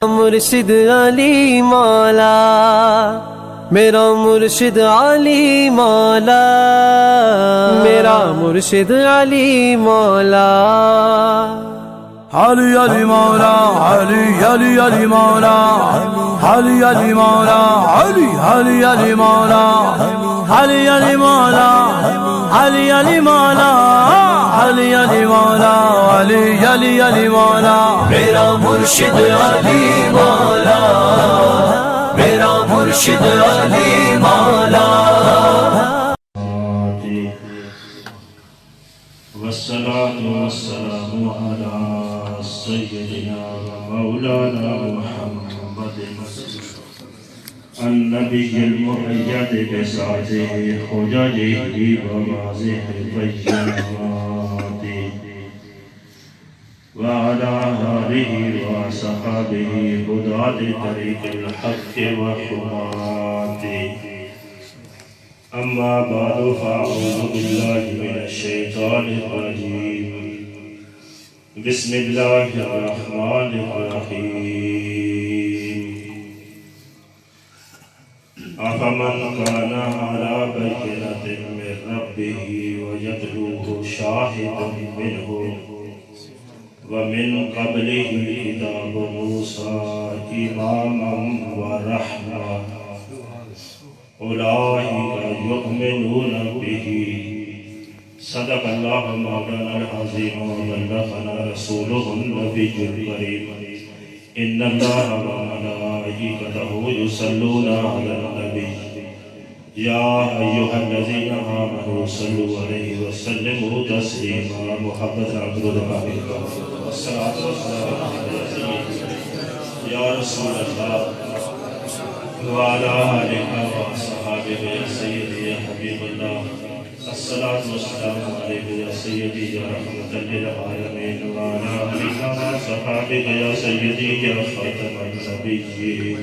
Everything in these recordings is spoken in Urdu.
مرشد علی مولا، میرا مرشد علی مولا، میرا مرشد علی مولا، علی علی مولا، علی علی علی مولا، علی علی مولا، علی علی علی مولا، علی علی مولا، علی علی مولا، علی علی مولا، علی علی علی مولا، میرا مرشد علی مولا، میرا مرشد علی مولا. والصلاة والسلام على سيدنا ومولانا محمد النبي المؤيد بسعته حججه وواضح البينات وعلى آله وصحبه هداة طريق الحق وحماته. أما بعد فأعوذ بالله من الشيطان الرجيم. بسم الله الرحمن الرحيم. أفمن كان على بينة من ربه ويتلوه شاهد منه ومن قبله كتاب موسى إماما ورحمة أولئك يؤمنون به. صدق الله مولانا العظيم وبلغنا رسوله النبي الكريم. إن الله وملائكته يصلون على النبي يا أيها الذين آمنوا صلوا عليه وسلموا تسليما. محبت عبد الله والصلاة والسلام على سيدنا يا رسول الله وعلى آلك وصحابك يا سيدي يا حبيب الله. الصلاة والسلام عليك يا سيدي يا رحمة للعالمين وعلى آلك وصحابك يا سيدي يا خاتم النبيين.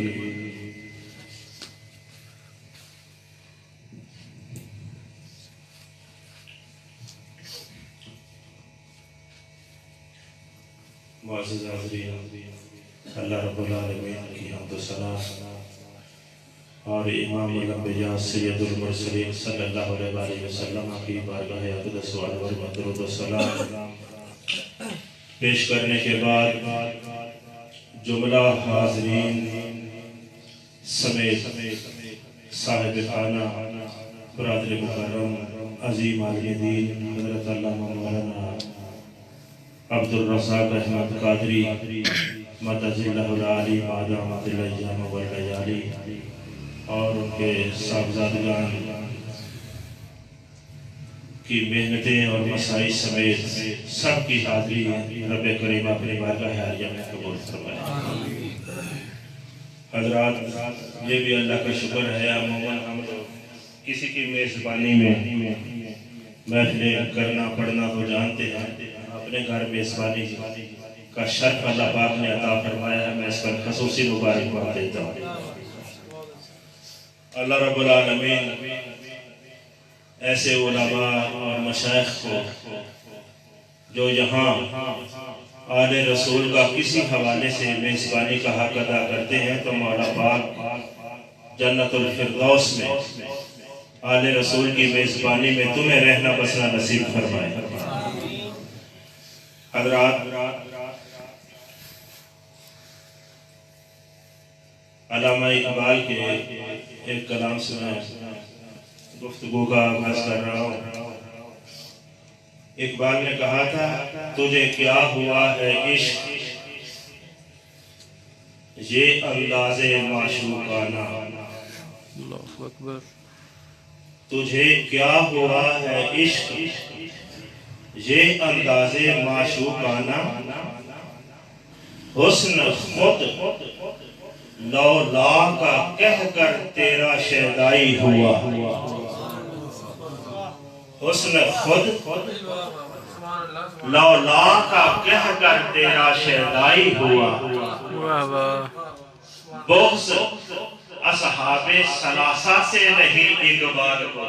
معزز حاضرین، اللہ رب العالمین کی حمد و ثنا اور امام الانبیاء سید المرسلین صلی اللہ علیہ وآلہ وسلم کی بارگاہ اقدس و انور میں درود و سلام پیش کرنے کے بعد جملہ حاضرین سمیت صاحب خانہ برادر مکرم عظیم عالی دین حضرت علامہ مولانا عبد الرزاق احمد قادری مدد اللہ العالی مادامت الایام واللیالی اور ان کے صاحبزادگان کی محنتیں اور مسائل سمیت سب کی حاضری رب کریم اپنی بارگاہ عالیہ میں قبول فرمائے. حضرات، یہ بھی اللہ کا شکر ہے، عموماً ہم لوگ کسی کی میزبانی میں محفلیں کرنا پڑھنا تو جانتے ہیں، اپنے گھر میزبانی کا شرف اللہ پاک نے عطا فرمایا ہے. میں اس پر خصوصی مبارکباد دیتا ہوں. اللہ رب العالمین ایسے علماء اور مشائخ کو جو یہاں آل رسول کا کسی حوالے سے میزبانی کا حق ادا کرتے ہیں تو مولا پاک جنت الفردوس میں آل رسول کی میزبانی میں تمہیں رہنا بسنا نصیب فرمائے. حضرات، علامہ اقبال کے ایک کلام سے میں گفتگو کا آغاز کر رہا ہوں. اقبال نے کہا تھا، تجھے کیا ہوا ہے عشق یہ انداز معشوقانہ، تجھے کیا ہوا ہے عشق یہ انداز معشوقانہ، حسن خود لولا کا کہہ کر تیرا شیدائی ہوا. حسن خود لولا کا کہہ کر تیرا شیدائی ہوا. بغض اصحاب ثلاثہ سے نہیں اقبال کو،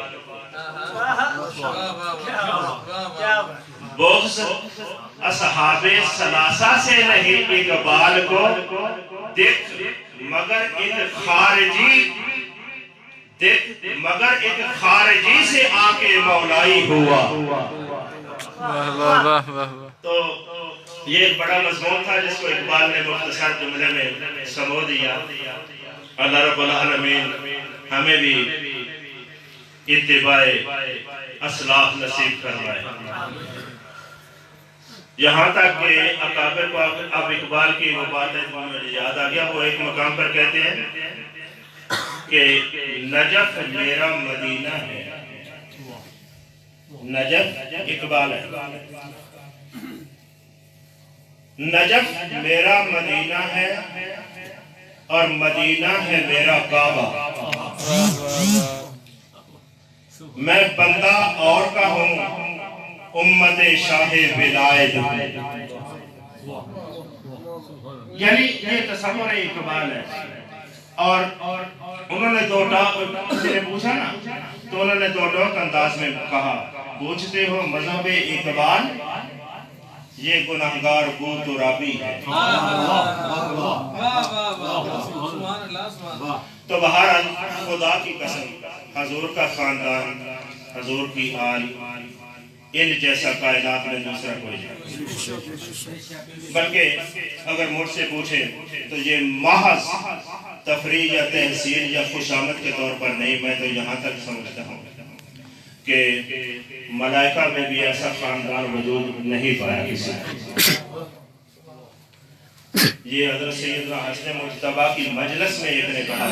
بغض اصحاب ثلاثہ سے نہیں اقبال کو دیکھ مگر ایک خارجی سے آ کے مولائی ہوا۔ تو یہ ایک بڑا مضمون تھا جس کو اقبال نے مختصر جملے میں سمو دیا۔ اللہ رب العالمین ہمیں بھی اتباع اسلاف نصیب فرمائے۔ یہاں تک کہ اکابر کو اب اقبال کی وہ بات مجھے یاد آ گیا، وہ ایک مقام پر کہتے ہیں کہ نجف میرا مدینہ ہے۔ نجف اقبال ہے، نجف میرا مدینہ ہے اور مدینہ ہے میرا کعبہ، میں بندہ اور کا ہوں امت شاہ ولایت۔ یعنی یہ تصور اقبال ہے۔ اور انہوں نے دو ٹوک سے پوچھا نا، تو انہوں نے دو ٹوک انداز میں کہا، پوچھتے ہو مذہب اقبال، یہ گناہگار گو ترابی ہے۔ تو بہرحال خدا کی قسم، حضور کا خاندان، حضور کی آل، ان جیسا کائنات میں دوسرا کوئی نہیں۔ بلکہ اگر مجھ سے پوچھے تو یہ محض تفریح یا تحصیل یا خوشامد کے طور پر نہیں، میں تو یہاں تک سمجھتا ہوں کہ ملائکہ میں بھی ایسا خاندان وجود نہیں پایا کسی۔ یہ حضرت سیدنا حسن مجتبیٰ کی مجلس میں ایک نے کہا،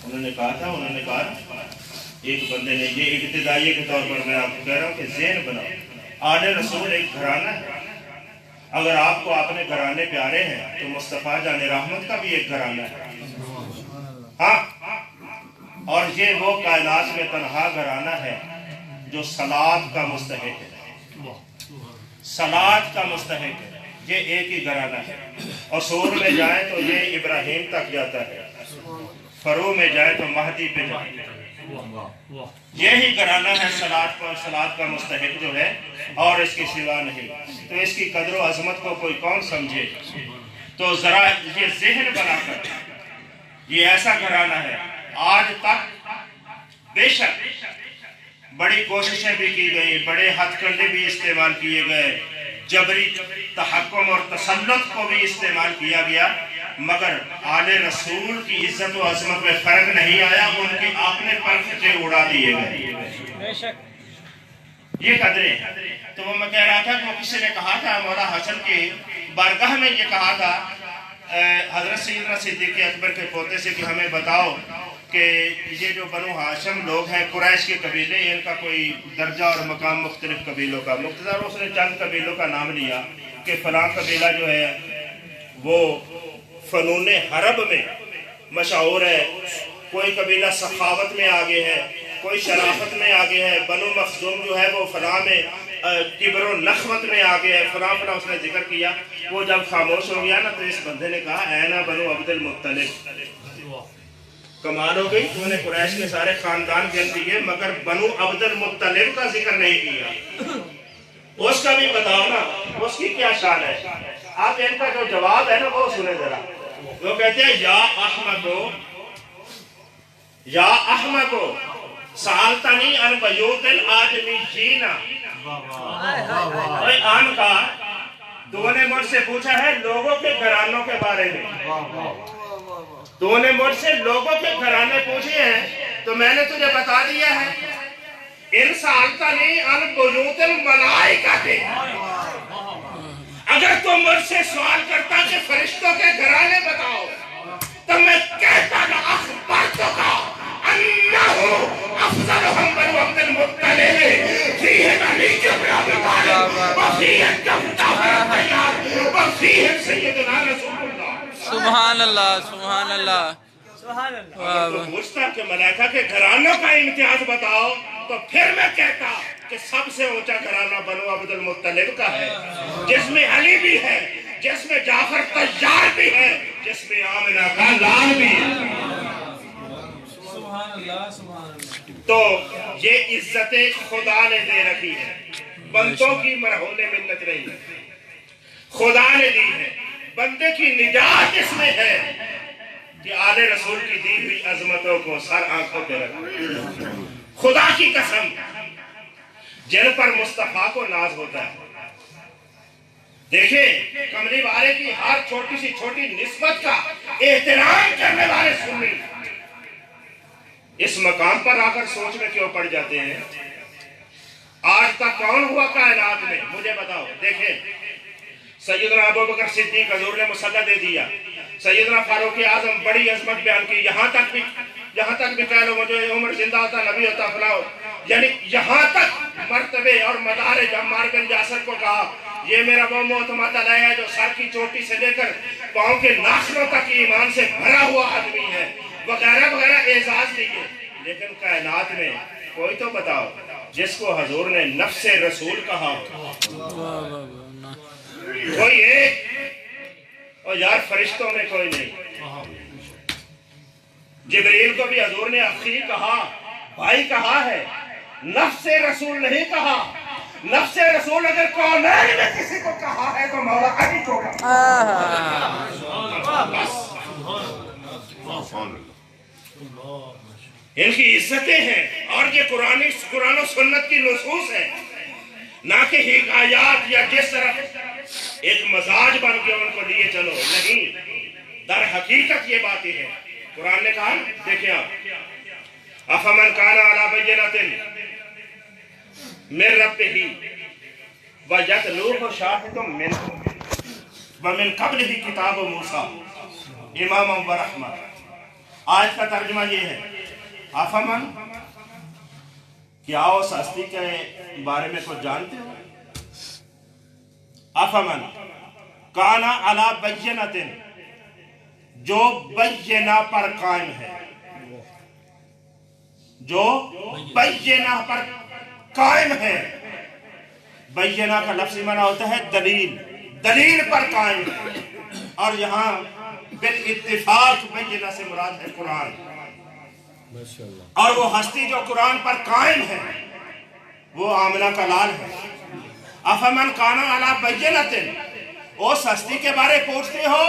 انہوں نے کہا ایک بندے نے، یہ ابتدائیے کے طور پر میں آپ کو کہہ رہا ہوں کہ ذہن بناؤ، آل رسول ایک گھرانہ ہے۔ اگر آپ کو اپنے گھرانے پیارے ہیں تو مصطفیٰ جان رحمت کا بھی ایک گھرانہ ہے۔ ہاں، اور یہ وہ کائنات میں تنہا گھرانہ ہے جو صلاۃ کا مستحق ہے، صلاۃ کا مستحق ہے۔ یہ ایک ہی گھرانہ ہے۔ اصول میں جائیں تو یہ ابراہیم تک جاتا ہے، فرو میں جائیں تو مہدی پہ جاتا ہے۔ یہی گھرانہ ہے صلاۃ کا مستحق جو ہے، اور اس کی سوا نہیں۔ تو اس کی قدر و عظمت کو کوئی کون سمجھے؟ تو ذرا یہ ذہن بنا کر، یہ ایسا گھرانہ ہے۔ آج تک بے شک بڑی کوششیں بھی کی گئی، بڑے ہتھ کنڈے بھی استعمال کیے گئے، جبری تحکم اور تسلط کو بھی استعمال کیا گیا، مگر آل رسول کی عزت و عظمت میں فرق نہیں آیا، ان کے اپنے پرچے اڑا دیے گئے۔ یہ قدریں ہیں۔ تو وہ میں کہہ رہا تھا کہ وہ کسی نے کہا تھا، مولا حسن کی بارگاہ میں یہ کہا تھا حضرت سیدنا صدیق اکبر کے پوتے سے کہ ہمیں بتاؤ کہ یہ جو بنو ہاشم لوگ ہیں، قریش کے قبیلے، ان کا کوئی درجہ اور مقام مختلف قبیلوں کا۔ مختصر اس نے چند قبیلوں کا نام لیا کہ فلاں قبیلہ جو ہے وہ فنون حرب میں مشہور ہے، کوئی قبیلہ سخاوت میں آگے ہے، کوئی شرافت میں آگے ہے، بنو مخزوم جو ہے وہ فلاں میں کبر و نخوت میں آگے ہے، فلاں فلاں اس نے ذکر کیا۔ وہ جب خاموش ہو گیا نا تو اس بندے نے کہا، اے نا بنو عبد المطلب، کمال ہو گئی، تو نے قریش کے سارے خاندان گن دیے مگر بنو عبد المطلب کا ذکر نہیں کیا۔ اس کا بھی بتاؤ نا، اس کی کیا شان ہے؟ آپ ان کا جو جواب ہے نا وہ سنیں ذرا۔ وہ کہتے ہیں، یا احمدو سالتنی ان بیوت الآدمیین۔ بھائی آن کا تو نے مجھ سے پوچھا ہے لوگوں کے گھرانوں کے بارے میں، تو نے مجھ سے لوگوں کے گھرانے پوچھے ہیں تو میں نے تجھے بتا دیا ہے۔ ان سالتنی ان بیوت الملائکہ، اگر تم مجھ سے سوال کرتا کہ فرشتوں کے گھرانے بتاؤ تو میں کہتا نا اخبرتک انہو افضلہم بنو عبد المطلب فیہم علی بن ابی طالب وفیہم جعفر بن طیار وفیہم سیدنا رسول اللہ۔ سبحان اللہ، سبحان اللہ۔ اگر تو پوچھتا کہ ملائکہ کے گھرانوں کا امتیاز بتاؤ تو پھر میں کہتا کہ سب سے اونچا گھرانہ بنو عبد المطلب کا ہے، جس میں علی بھی ہے، جس میں جعفر طیار بھی ہے، جس میں آمنہ کا لال بھی ہے۔ تو یہ عزت خدا نے دے رکھی ہے، بندوں کی مرہون منت نہیں، خدا نے دی ہے، بندے کی نجات اس میں ہے کہ آل رسول کی دی ہوئی عظمتوں کو سر آنکھوں پہ رکھا۔ خدا کی قسم جن پر مصطفیٰ کو ناز ہوتا ہے، دیکھیں کملی والے کی ہر چھوٹی سی چھوٹی نسبت کا احترام کرنے والے سنی اس مقام پر آ کر سوچ میں کیوں پڑ جاتے ہیں؟ آج تک کون ہوا کائنات میں؟ مجھے بتاؤ۔ دیکھیں سیدنا ابوبکر صدیق حضور نے مسلح دے دیا، سیدنا فاروق اعظم بڑی عظمت بیان کی، یہاں تک بھی کہہ لو مجھے عمر زندہ ہوتا نبی ہوتا فلاں، یعنی یہاں تک مرتبے اور مدارج عمار بن یاسر کو کہا یہ میرا وہ معتمد علیہ ہے جو سر کی چوٹی سے لے کر پاؤں کے ناخنوں تک ایمان سے بھرا ہوا آدمی ہے، وغیرہ وغیرہ اعزاز دیے۔ لیکن کائنات میں کوئی تو بتاؤ جس کو حضور نے نفس رسول کہا، کوئی ایک؟ اور یار فرشتوں میں کوئی نہیں۔ جبریل کو بھی حضور نے اخی کہا، بھائی کہا ہے، نفس رسول نہیں کہا۔ نفس رسول اگر کونین میں کسی کو کہا ہے تو مولا علی کو کہا۔ ان کی عزتیں ہیں اور یہ قرآن و سنت کی نصوص ہے، نہ کہ حکایات یا جس طرح ایک مزاج بن کے ان کو لیے چلو، نہیں، در حقیقت یہ باتیں ہیں۔ قرآن نے کہا، دیکھیں آپ، افمن کان علی بینۃ من ربہ ویتلوہ شاہد منہ ومن قبلہ کتاب موسیٰ اماما ورحمہ۔ آج کا ترجمہ یہ ہے، افمن، کیا اس ہستی کے بارے میں کچھ جانتے ہو؟ افمن کانا علی بینۃ، جو بینہ پر قائم ہے، جو بینہ پر قائم ہے۔ بینہ کا لفظی معنی ہوتا ہے دلیل، دلیل پر قائم ہے، اور یہاں بالاتفاق بینہ سے مراد ہے قرآن، اور وہ ہستی جو قرآن پر قائم ہے وہ آمنہ کا لال ہے۔ افمن کانا علی بینۃ، اس ہستی کے بارے پوچھتے ہو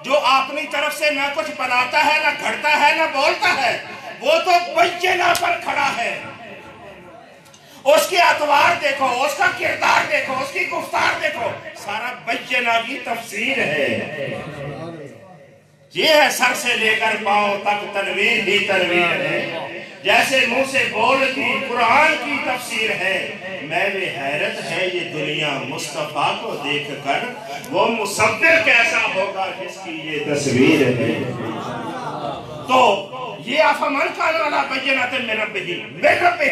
جو اپنی طرف سے نہ کچھ بناتا ہے، نہ گھڑتا ہے، نہ بولتا ہے، وہ تو بینہ پر کھڑا ہے۔ اس کے اطوار دیکھو، اس کا کردار دیکھو، اس کی گفتار دیکھو، سارا بینہ کی تفسیر ہے۔ یہ ہے سر سے لے کر پاؤں تک تنویر ہی تنویر ہے، جیسے منہ سے بولتی قرآن کی تفسیر ہے۔ میں بھی حیرت ہے یہ دنیا مصطفیٰ کو دیکھ کر، وہ مصور کیسا ہوگا جس کی یہ تصویر ہے۔ تو یہ افمن کان علی بینۃ من ربہ،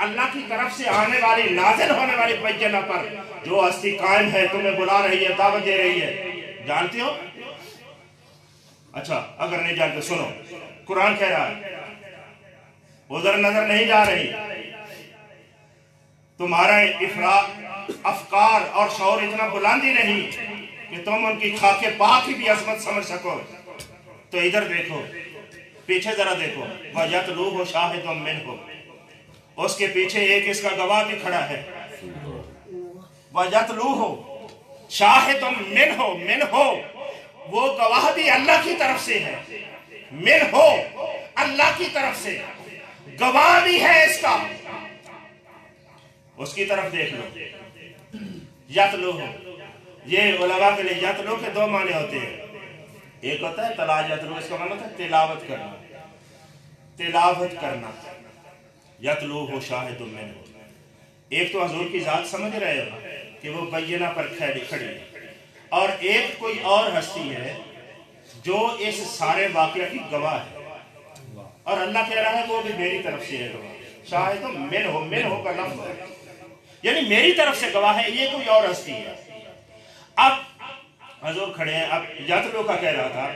اللہ کی طرف سے آنے والی نازل ہونے والی بینہ پر جو ہستی قائم ہے، تمہیں بلا رہی ہے، دعوت دے رہی ہے، جانتے ہو؟ اچھا اگر نہیں جانتے سنو، قرآن کہہ رہا ہے ادھر نظر نہیں جا رہی، تمہارا افکار اور شعور اتنا بلندی نہیں کہ تم ان کی خاک پاک کی بھی عظمت سمجھ سکو، تو ادھر دیکھو، پیچھے ذرا دیکھو، وَيَتْلُوهُ شَاهِدٌ مِّنْهُ، اس کے پیچھے ایک اس کا گواہ بھی کھڑا ہے۔ وَيَتْلُوهُ شَاهِدٌ مِّنْهُ، وہ گواہ بھی اللہ کی طرف سے ہے، مِّنْهُ، اللہ کی طرف سے گواہ بھی ہے اس کا۔ اس کی طرف دیکھ لو، یتلوہ، یہ علماء کے لیے یتلو کے دو معنی ہوتے ہیں، ایک ہوتا ہے تلا یتلو، اس کا معنی ہوتا ہے تلاوت کرنا، تلاوت کرنا، یتلوہ شاہد منہ۔ ایک تو حضور کی ذات سمجھ رہے ہو کہ وہ بینہ پر کھڑی ہے، اور ایک کوئی اور ہستی ہے جو اس سارے واقعہ کی گواہ ہے، اور اللہ کہہ رہا ہے وہ بھی میری طرف سے ہے گواہ۔ شاہد منہ، منہ کا لفظ ہے، یعنی میری طرف سے گواہ ہے، یہ کوئی اور ہستی ہے۔ اب حضور کھڑے ہیں، اب یتلو کا کہہ رہا تھا،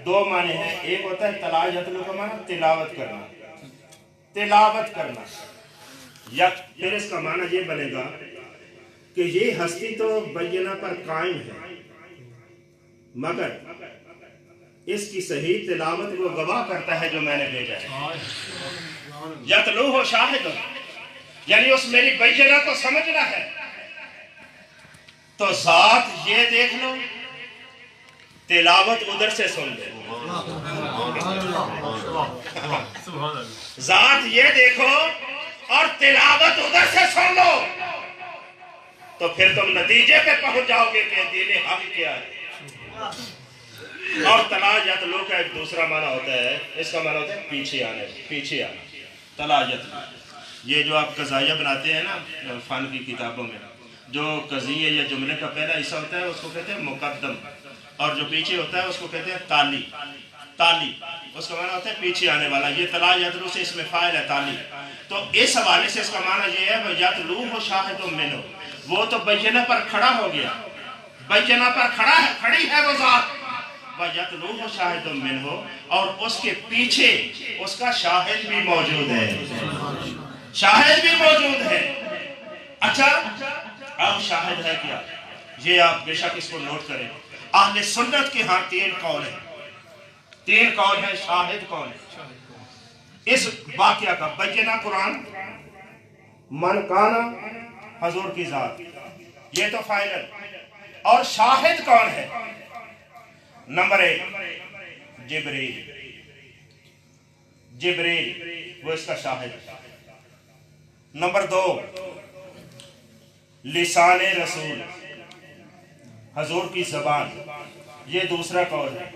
دو معنی ہیں، ایک ہوتا ہے تلا یتلو کا معنی تلاوت کرنا، تلاوت کرنا، پھر اس کا معنی یہ بنے گا کہ یہ ہستی تو بینہ پر قائم ہے، مگر اس کی صحیح تلاوت وہ گواہ کرتا ہے جو میں نے بھیجا ہے۔ یتلوہ شاہد، یعنی اس میری بینہ کو سمجھنا ہے، تو ذات یہ دیکھ لو، تلاوت ادھر سے سن لے. ذات یہ دیکھو اور تلاوت ادھر سے سن لو، تو پھر تم نتیجے پہ پہنچ جاؤ گے کہ دین حق کیا ہے. اور تلاجت لو کا ایک دوسرا معنی ہوتا ہے، اس کا معنی ہوتا ہے پیچھے آنے، پیچھے آنا. تلاجت یہ جو آپ قضائیہ بناتے ہیں نا فن کی کتابوں میں، جو قضیے یا جملے کا پہلا حصہ ہوتا ہے اس کو کہتے ہیں مقدم، اور جو پیچھے ہوتا ہے اس کو کہتے ہیں تالی. تالی اس کا معنی ہوتا ہے پیچھے آنے والا. یہ تلاجت سے اس میں فاعل ہے تالی. تو اس حوالے سے اس کا معنی یہ ہے یتلوہ شاہد منہ، وہ تو بینہ پر کھڑا ہو گیا، بینہ پر کھڑی ہے وہ ذات. وَيَتْلُوهُ شَاهِدٌ مِّنْهُ، اور اس کے پیچھے اس کا شاہد بھی موجود ہے، شاہد بھی موجود ہے. اچھا اب شاہد ہے کیا؟ یہ آپ بے شک اس کو نوٹ کریں. اہل سنت کے ہاں تین قول ہیں، تین قول ہیں شاہد کون ہے اس واقعہ کا. بینہ قرآن، من کانا حضور کی ذات، یہ تو فاعل ہے. اور شاہد کون ہے؟ نمبر ایک جبریل، جبریل وہ اس کا شاہد. نمبر دو لسان رسول، حضور کی زبان، یہ دوسرا قول ہے.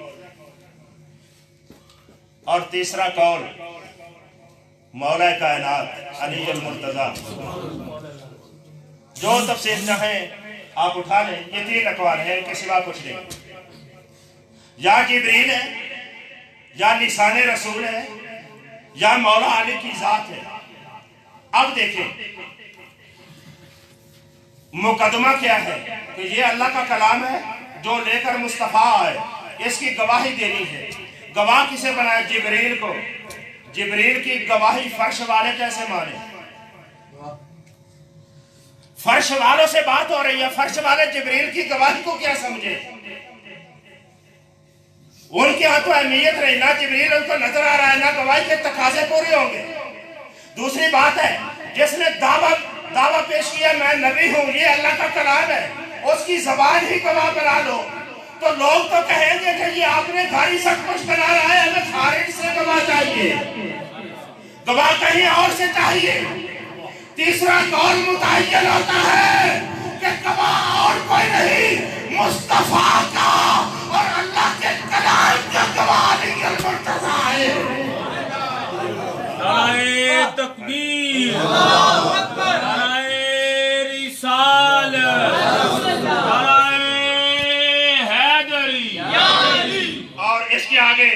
اور تیسرا قول مولا کائنات علی المرتضی. جو تفسیر چاہیں آپ اٹھا لیں، یہ تین اقوال ہیں، ان کے سوا کچھ نہیں. یا جبریل ہے، یا لسان رسول ہے، یا مولا علی کی ذات ہے. اب دیکھیں مقدمہ کیا ہے کہ یہ اللہ کا کلام ہے جو لے کر مصطفیٰ آئے، اس کی گواہی دینی ہے. گواہ کسے بنایا؟ جبریل کو. جبریل کی گواہی فرش والے کیسے مانے؟ فرش والوں سے بات ہو رہی ہے، فرش والے جبریل کی گواہی کو کیا سمجھے؟ ان کے ہاں تو اہمیت رہی، نہ جبریل ان کو نظر آ رہا ہے، نہ گواہی کے تقاضے پورے ہوں گے. دوسری بات ہے جس نے دعویٰ پیش کیا میں نبی ہوں، یہ اللہ کا کلام ہے، اس کی زبان ہی گواہ بنا لو، تو لوگ تو کہیں گے کہ یہ آپ نے گھر ہی سب کچھ بنا رہا ہے، ہمیں خارج سے گواہ چاہیے، گواہ کہیں اور سے چاہیے. تیسرا قول متعین ہوتا ہے کہ گواہ اور کوئی نہیں، مصطفیٰ کا اور اللہ کے کلام کا گواہ علی المرتضی ہے. نعرہ تکبیر، نعرہ رسالت، نعرہ حیدری. اور اس کے آگے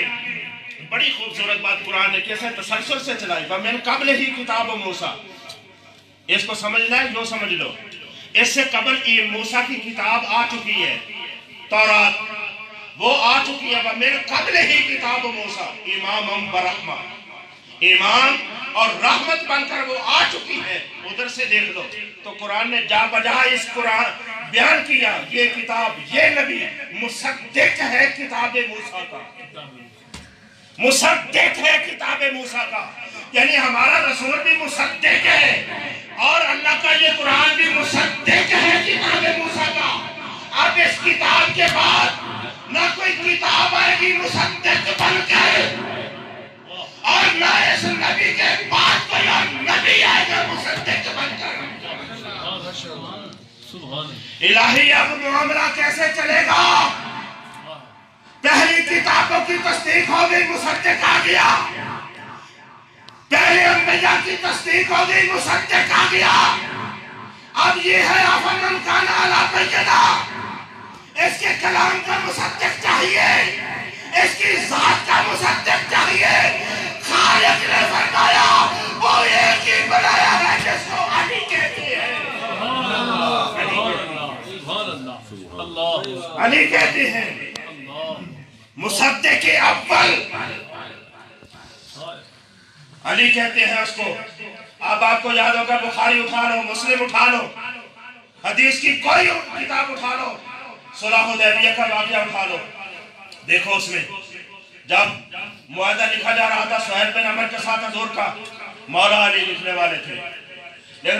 بڑی خوبصورت بات قرآن نے کیسے تسلسل سے چلائی. وَمِن قَبْلِهِ کتاب موسیٰ، اس کو سمجھنا ہے جو سمجھ لو. اس سے قبل موسیٰ کی کتاب آ چکی ہے، تورات، وہ آ چکی ہے. وَمِن قَبْلِهِ کتاب موسیٰ امام برحمہ، امام اور رحمت بن کر وہ آ چکی ہے. ادھر سے دیکھ لو تو قرآن نے جا بجا اس قرآن بیان کیا یہ کتاب، یہ نبی مصدق ہے کتاب موسیٰ کا، مصدق ہے کتاب موسیٰ کا. یعنی ہمارا رسول بھی مصدق ہے اور اللہ کا یہ قرآن بھی مصدق ہے کتاب موسیٰ کا. اب اس کتاب کے بعد نہ کوئی کتاب آئے گی مصدق بن کر، اور نہ اس نبی کے بعد کوئی اور نبی آئے گا مصدق بن کر. الہی اب معاملہ کیسے چلے گا؟ پہلی کتابوں کی تصدیق ہو گئی، مصدق آ گیا. پہلے انبیاء کی تصدیق ہو گئی، مصدق آ گیا. اب یہ ہے افمن کان علی بینہ، اس کے کلام کا مصدق چاہیے، اس کی ذات کا مصدق چاہیے. خالق نے فرمایا وہ ایک ہی بنایا ہے جس کو علی کہتے ہیں، علی کہتے ہیں. مصدق اول علی کہتے ہیں اس کو. اب آپ کو یاد ہوگا بخاری اٹھا لو، مسلم اٹھا لو، حدیث کی کوئی کتاب اٹھا لو، صلح حدیبیہ کا واقعہ اٹھا لو. دیکھو اس میں جب معاہدہ لکھا جا رہا تھا سہیل بن عمر کے ساتھ حضور کا، مولا علی لکھنے والے تھے، لیکن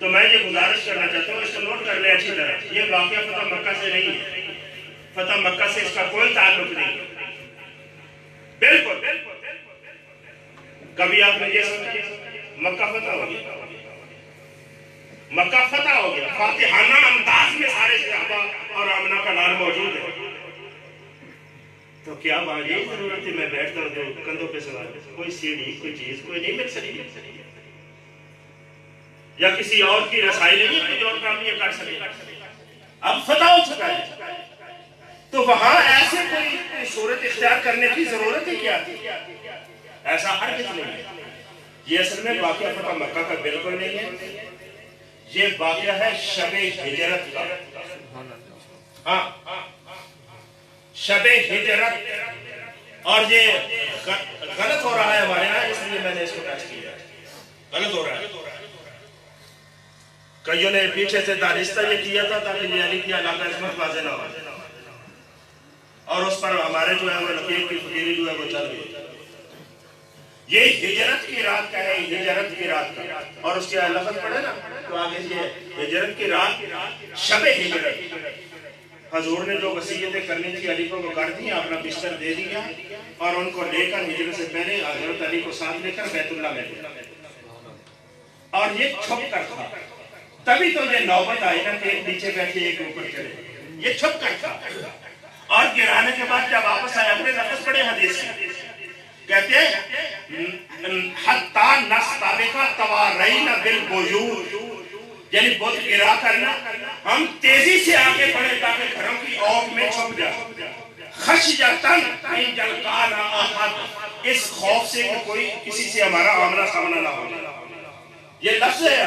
تو میں یہ گزارش کرنا چاہتا ہوں، اس کو نوٹ کر لیں اچھی طرح، یہ واقعہ فتح مکہ سے نہیں ہے، فتح مکہ سے اس کا کوئی تعلق نہیں ہے، بالکل۔ کبھی آپ نے یہ سمجھا مکہ فتح ہو گیا، مکہ فتح ہو گیا، فاتحانہ انداز میں سارے صحابہ اور آمنہ کا لال موجود ہے، تو کیا بات یہی ضرورت ہے میں بیٹھتا ہوں تو کندھوں پہ سوار، کوئی سیڑھی کوئی چیز کوئی نہیں مل سکتی، یا کسی اور کی رسائی نہیں، کوئی اور کام یہ کر سکے، اب فتح ہو چکا ہے، تو وہاں ایسے کوئی صورت اختیار کرنے کی ضرورت ہے کیا؟ ایسا ہرگز نہیں ہے۔ یہ اصل میں واقعہ فتح مکہ کا بالکل نہیں ہے، یہ واقعہ ہے شب ہجرت کا، ہاں شب ہجرت، اور یہ غلط ہو رہا ہے ہمارے یہاں، اس لیے میں نے اس کو ٹچ کیا، غلط ہو رہا ہے۔ کئیوں نے پیچھے سے دانستہ یہ کیا تھا تاکہ یہ علی کی علاقہ عظمت واضح نہ ہو، اور اس پر ہمارے جو ہے وہ لکیر کی فقیری جو ہے وہ چل گئی۔ یہ ہجرت کی رات کا ہے، ہجرت کی رات کا، اور اس کے لفظ پڑھے نا تو آگے یہ ہجرت کی رات، شب ہجرت، حضور نے جو وصیتیں کرنی تھی علی کو وہ کر دی، اپنا بستر دے دیا، اور ان کو لے کر ہجرت سے پہلے حضرت علی کو ساتھ لے کر بیت اللہ میں گئے، اور یہ چھپ کر تھا، تبھی تو یہ نوبت آئی نا کہ ایک نیچے بیٹھے ایک اوپر چڑھے، یہ چھپ کر تھا، اور گرانے کے بعد جب واپس آئے اپنے لفظ پڑھے حدیث کی، کہتے ہیں حتی نستبقا توارین بالبیوت، یعنی بت گرا کرنا، ہم تیزی سے آگے بڑھے تاکہ گھروں کی اوٹ میں چھپ جائے، خشیتاً ان یلقانا احد، اس خوف سے کہ کوئی کسی سے ہمارا آمنا سامنا نہ ہو۔ یہ لفظ ہے،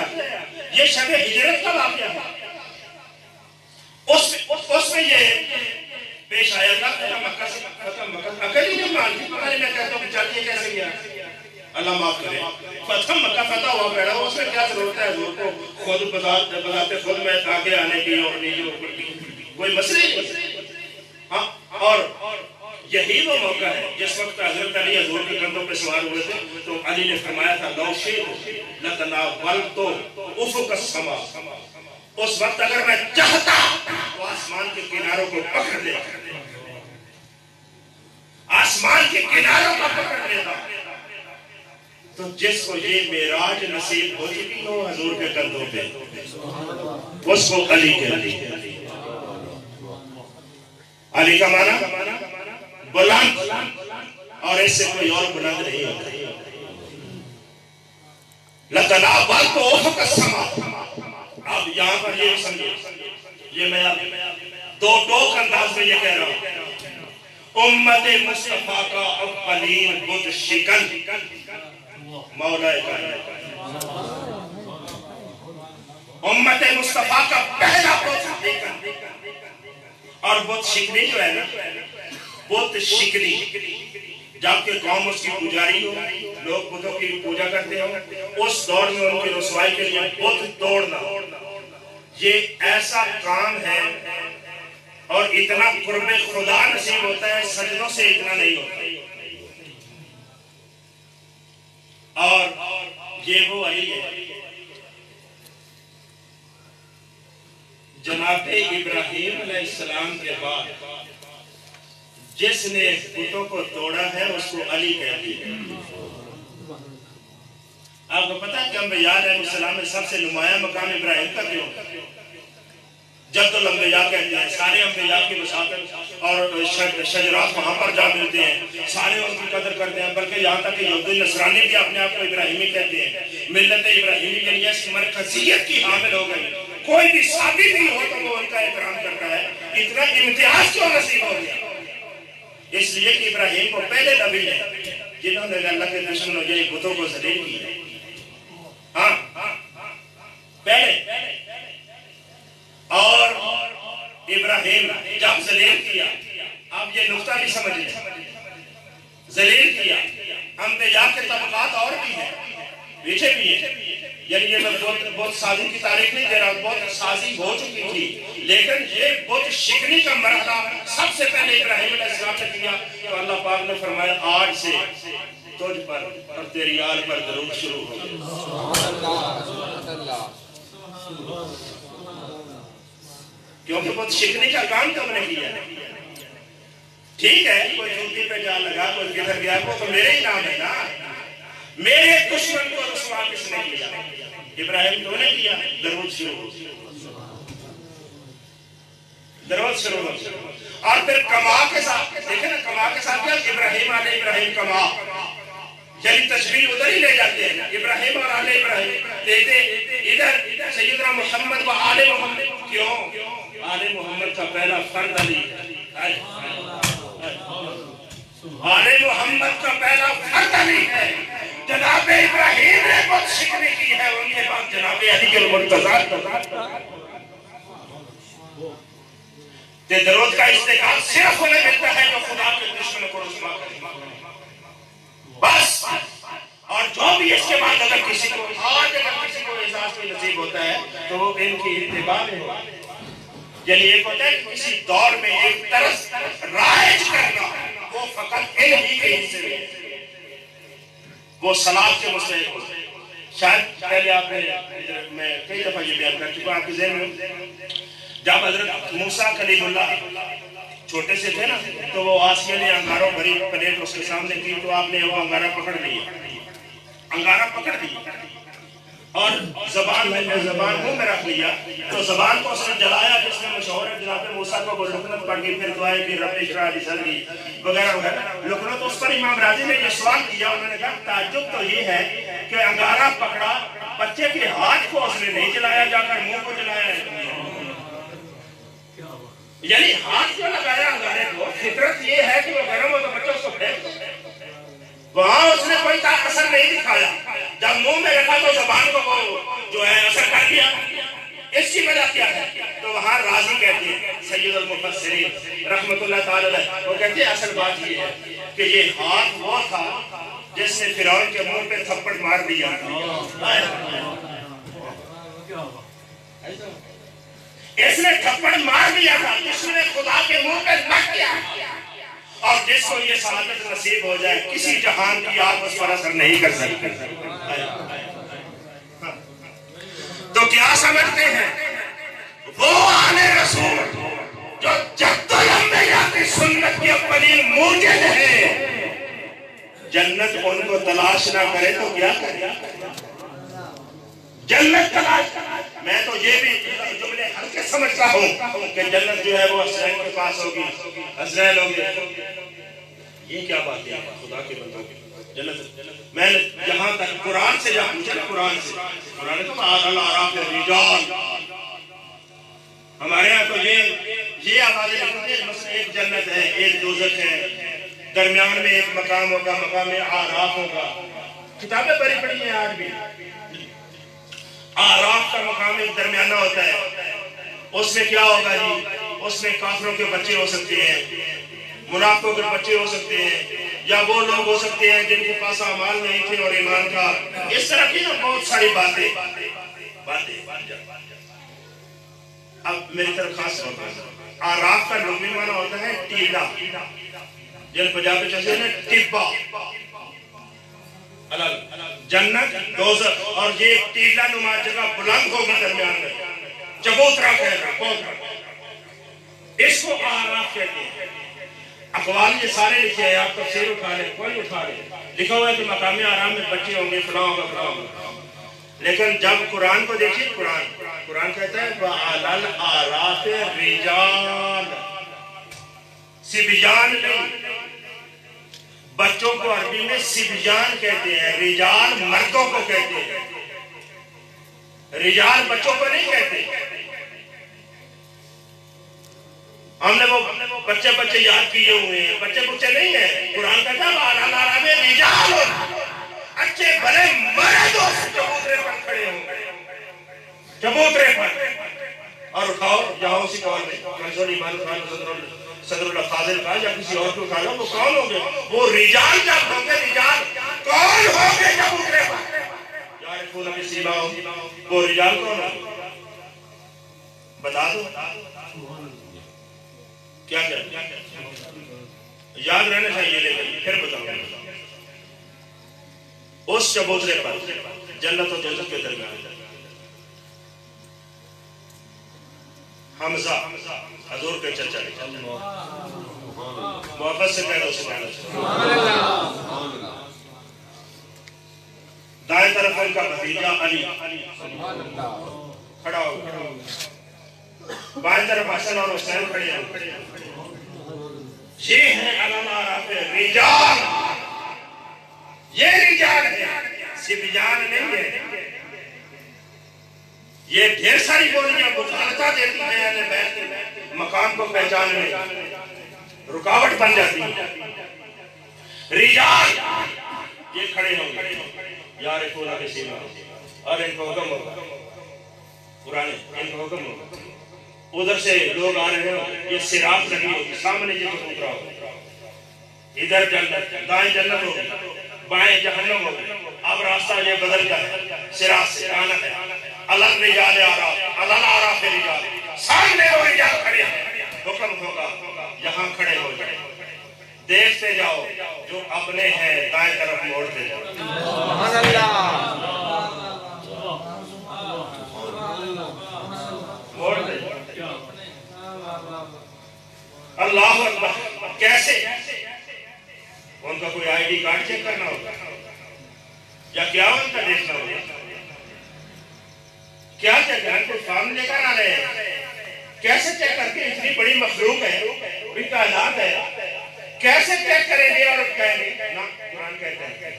یہ شب ہجرت کا واقعہ ہے، اس میں یہ پیش آیا تھا فتح مکہ سے، فتح مکہ عقل ہی نہیں مانتی، پتہ نہیں میں کہتا ہوں کہ چاہتی ہے کیسے گیا، اللہ معاف کرے، فتح مکہ فتح ہوا بیڑا، اس میں کیا ضرورت ہے حضور کو خود بذات خود میں آگے آنے کی اور نیچے اوپر کی، کوئی مسئلہ ہی نہیں، ہاں، اور یہی وہ موقع ہے جس وقت حضرت علی حضور کے کندھوں پہ سوار ہوئے تھے تو علی نے فرمایا تھا لو شئت لتناولت افق السما، اس وقت اگر میں چاہتا تو آسمان کے کناروں کو پکڑ لیتا، آسمان کے کناروں کو پکڑ لیتا، تو جس کو یہ معراج نصیب ہو چکی ہو حضور کے کندھوں پہ، اس کو علی کہتے ہیں۔ علی کا معنی بلند، اور اس سے کوئی اور بلند نہیں ہوتا۔ لتناولت افق السما، اب یہاں پر یہ سمجھے، یہ میں دو ٹوک انداز میں یہ کہہ رہا ہوں، امت مصطفیٰ کا اولین بت شکن مولا کائنات، امت مصطفیٰ کا پہلا بت شکن، اور بت شکنی جو ہے نا، بت شکنی، جبکہ قوم اس کی پوجاری ہو، لوگ بتوں کی پوجا کرتے ہو، اس دور میں ان کی رسوائی کے لیے بت توڑنا، یہ ایسا کام ہے اور اتنا قرب خدا نصیب ہوتا ہے، سجدوں سے اتنا نہیں ہوتا، اور یہ وہ علی ہے جناب ابراہیم علیہ السلام کے بعد جس نے بتوں کو توڑا ہے اس کو علی کہتے ہیں۔ آپ کو پتا ہے کہ انبیاء علیہ السلام میں سب سے نمایاں مقام ابراہیم کا کیوں؟ جب تو الانبیاء کہتے ہیں، سارے انبیاء کی مشاکل اور شجرات وہاں پر جا ملتے ہیں، سارے ان کی قدر کرتے ہیں، بلکہ یہاں تک کہ یہودی نصرانی بھی اپنے آپ کو ابراہیمی کہتے ہیں، ملت ابراہیمی کے لیے اس مرکزیت کی حامل ہو گئی، کوئی بھی ساتھی بھی ہو تو وہ ان کا احترام کرتا ہے، اتنا امتیاز کیوں نصیب ہو گیا؟ اس لیے کہ ابراہیم کو پہلے نبی ہے جنہوں نے اللہ کے دشمنوں یعنی بتوں کو ذلیل کیا، ہاں پہلے، اور ابراہیم جب ذلیل کیا، اب یہ نقطہ بھی سمجھ لیں، ذلیل کیا، انبیاء کے طبقات اور بھی ہیں، پیچھے بھی ہیں، یعنی یہ میں بہت سازی کی تاریخ نہیں دے رہا، بہت سازی ہو چکی تھی، لیکن یہ بہت شکنی کا مرحلہ سب سے پہلے ابراہیم علیہ السلام نے کیا، تو اللہ پاک نے فرمایا آج سے تجھ پر اور تیری آل پر درود شروع ہو گیا۔ کیونکہ بت شکنی کا کام تم نے کیا ہے. ٹھیک ہے کوئی جوتی پہ جا لگا کوئی کدھر گیا وہ تو میرے ہی نام ہے نا. میرے دشمن کو رسوا کس نے کیا؟ ابراہیم تو نے کیا. درود شروع درود شروع. اور پھر کما کے ساتھ دیکھیں نا, کما کے ساتھ کیا ابراہیم آل ابراہیم کما, یعنی تشبیہ ادھر ہی لے جاتے ہیں ابراہیم اور آل ابراہیم دیتے ادھر سیدنا محمد و آل محمد. کیوں؟ آل محمد کا پہلا فرد علی ہے. آل محمد کا پہلا فرد علی ہے. جناب ابراہیم نے بہت شکری کی ہے, ان کے بعد جناب علی کے منتظر. درود کا استحقاق صرف انہیں ملتا ہے جو خدا کے دشمن کو رسوا کرے بس. اور جو بھی اس کے بعد اگر کسی کو اعزاز میں نصیب ہوتا ہے تو وہ ان کی اتباع میں ہوتا ہے. یعنی ایک ہوتا ہے کسی دور میں ایک طرز رائج کرنا, وہ فقط ان ہی کے حصے میں وہ صلاح کے مستحق ہوتے ہیں. شاید پہلے آپ نے, میں کئی دفعہ یہ بیان کر چکا آپ کے ذہن میں, جب حضرت موسیٰ کلیم اللہ چھوٹے سے تھے نا تو وہ آسیہ نے انگاروں بھری پلیٹ اس کے سامنے کی تو آپ نے وہ انگارہ پکڑ لیا اور زبان منہ میں رکھ لیا. تو زبان کو اس نے جلایا جس میں مشہور ہے جناب موسیٰ کو لکنت پڑھ گئی, پھر دعائیں کی رب اشرح لی صدری وغیرہ وغیرہ. لکنت اس پر امام راضی نے یہ سوال کیا, انہوں نے کہا تعجب تو یہ ہے کہ انگارہ پکڑا, بچے کے ہاتھ کو اس نے نہیں جلایا, جا کر منہ کو جلایا ہے. یعنی ہاتھ جو لگایا انگارے کو, فطرت یہ ہے کہ وہ گرم ہو تو بچوں اس کو پھینک دو. وہاں اس نے کوئی اثر نہیں دکھایا, جب منہ میں رکھا تو زبان کو وہ جو ہے اثر کر دیا. اس کی وجہ کیا ہے؟ تو وہاں راضی کہتے ہیں سید المفسرین رحمت اللہ تعالی علیہ, وہ کہتے ہیں اصل بات یہ ہے کہ یہ ہاتھ وہ تھا جس نے فرعون کے منہ پہ تھپڑ مار دیا. اس نے تھپڑ مار دیا تھا جس نے خدا کے منہ پہ لگ گیا. اور جس کو یہ سعادت نصیب ہو جائے کسی جہان کی آگ اس پر اثر نہیں کر سکتی. تو کیا سمجھتے ہیں وہ آل رسول جو جدوجہد کی سنت کی اولین موجد ہے, جنت ان کو تلاش نہ کرے تو کیا کرے؟ جنت تلاش. میں تو یہ بھی جملے ہلکے سمجھتا ہوں کہ جنت جو ہے وہ حسین کے پاس ہوگی, حسین ہوگی. یہ کیا بات ہے خدا کے بندوں کی جنت. میں نے جہاں تک قرآن سے جہاں پوچھا نا, قرآن تو اعراف رجال, ہمارے یہاں تو یہ آوازیں لکھتے ہیں مثلا ایک جنت ہے ایک دوزخ ہے, درمیان میں ایک مقام ہوگا, مقام اعراف ہوگا. کتابیں بڑی پڑی ہیں آج بھی. اعراف کا مقام ایک درمیانہ ہوتا ہے, اس میں کیا ہوگا جی؟ اس میں کافروں کے بچے ہو سکتے ہیں, منافقوں کے بچے ہو سکتے ہیں, یا وہ لوگ ہو سکتے ہیں جن کے پاس اعمال نہیں تھے اور ایمان کا. اس طرح کی نا بہت ساری باتیں. اب میری طرف خاص ہوتا ہے, اعراف کا لغوی معنی ہوتا ہے ٹیلا, جن پنجابی چاہتے ہیں ٹبا. جنت دوزخ, اور یہ ٹیلا نما جگہ بلند ہوگی درمیان میں, چبوترا کہتا ہے. اس کو اعراف کہتے ہیں. اقوال یہ سارے لکھے ہیں, آپ تفسیر اٹھا لیں, کوئی اٹھا لیں, لکھا ہوا ہے کہ مقام آرام میں بچے ہوں گے, فلاں ہوگا فلاں ہوگا. لیکن جب قرآن کو دیکھیے, قرآن کہتا ہے وَعَلَى الْأَعْرَافِ رِجَالٌ, سبیان نہیں. بچوں کو عربی میں سبیان کہتے ہیں, رجال مردوں کو کہتے ہیں, رجال بچوں کو نہیں کہتے. ہم نے وہ بچے یاد کیے ہوئے ہیں, بچے نہیں ہیں. قرآن کہتا ہے وَعَلَى الْأَعْرَافِ رِجَالٌ, اچھے بڑے مرد چبوترے پر کھڑے ہوں, چبوترے پر. اور اٹھاؤ جہاں اسی قول میں منظور ایمان خان صدر اللہ فاضل کا یا کسی اور کو اٹھا لو, وہ کون ہوں گے؟ وہ رجال جب ہوں گے, رجال کون ہوں گے چبوترے پر؟ یعرفون بسیماہم, وہ رجال کون ہوں گے؟ بتا دو کیا یاد رہنا چاہیے. لیکن پھر بتاؤ, اس چبوترے پر جنت و دوزخ کے درمیان حمزہ حضور کے چچا محبت سے کہہ دو سبحان اللہ. دائیں طرف ان کا بھتیجا علی کھڑا ہو، بائیں طرف حسن اور حسین کھڑے ہیں. یہ ہے علامات رجال، یہ رجال ہے، سبجان نہیں ہے. یہ ڈھیر ساری بولیاں مخالفت دیتی ہیں اہل بیت کے مقام کو پہچاننے میں رکاوٹ بن جاتی ہے. رجال یہ کھڑے ہوں گے یار پورا کے سیما، اور ان کو حکم ہوگا پرانے، ان کو حکم ہوگا ادھر سے لوگ آ رہے ہوں، یہ صراط لگی ہوگی سامنے جب اترا ہوگا، ادھر جنت، دائیں جنت ہوگی، بائیں جہنم ہوگی. اب راستہ یہ بدل گیا ہے، صراط سے آنا ہے. الگ رجال آراف، الگ آراف رجال، سامنے وہ رجال کھڑے ہیں. حکم ہوگا یہاں کھڑے ہو جائیں، دیکھتے جاؤ جو اپنے ہیں دائیں طرف موڑتے جاؤ. سبحان اللہ. موڑتے جاؤ. اللہ اکبر. کیسے؟ ان کا کوئی آئی ڈی کارڈ چیک کرنا ہوگا یا کیا ان کا دیکھنا ہوگا؟ کیا چیک کریں؟ کوئی فارم لے کر آ رہے ہیں؟ کیسے چیک کر کے؟ اتنی بڑی مخلوق ہے، بھی کائنات ہے، کیسے چیک کریں گے؟ اور کہیں گے نا قرآن کہتے ہیں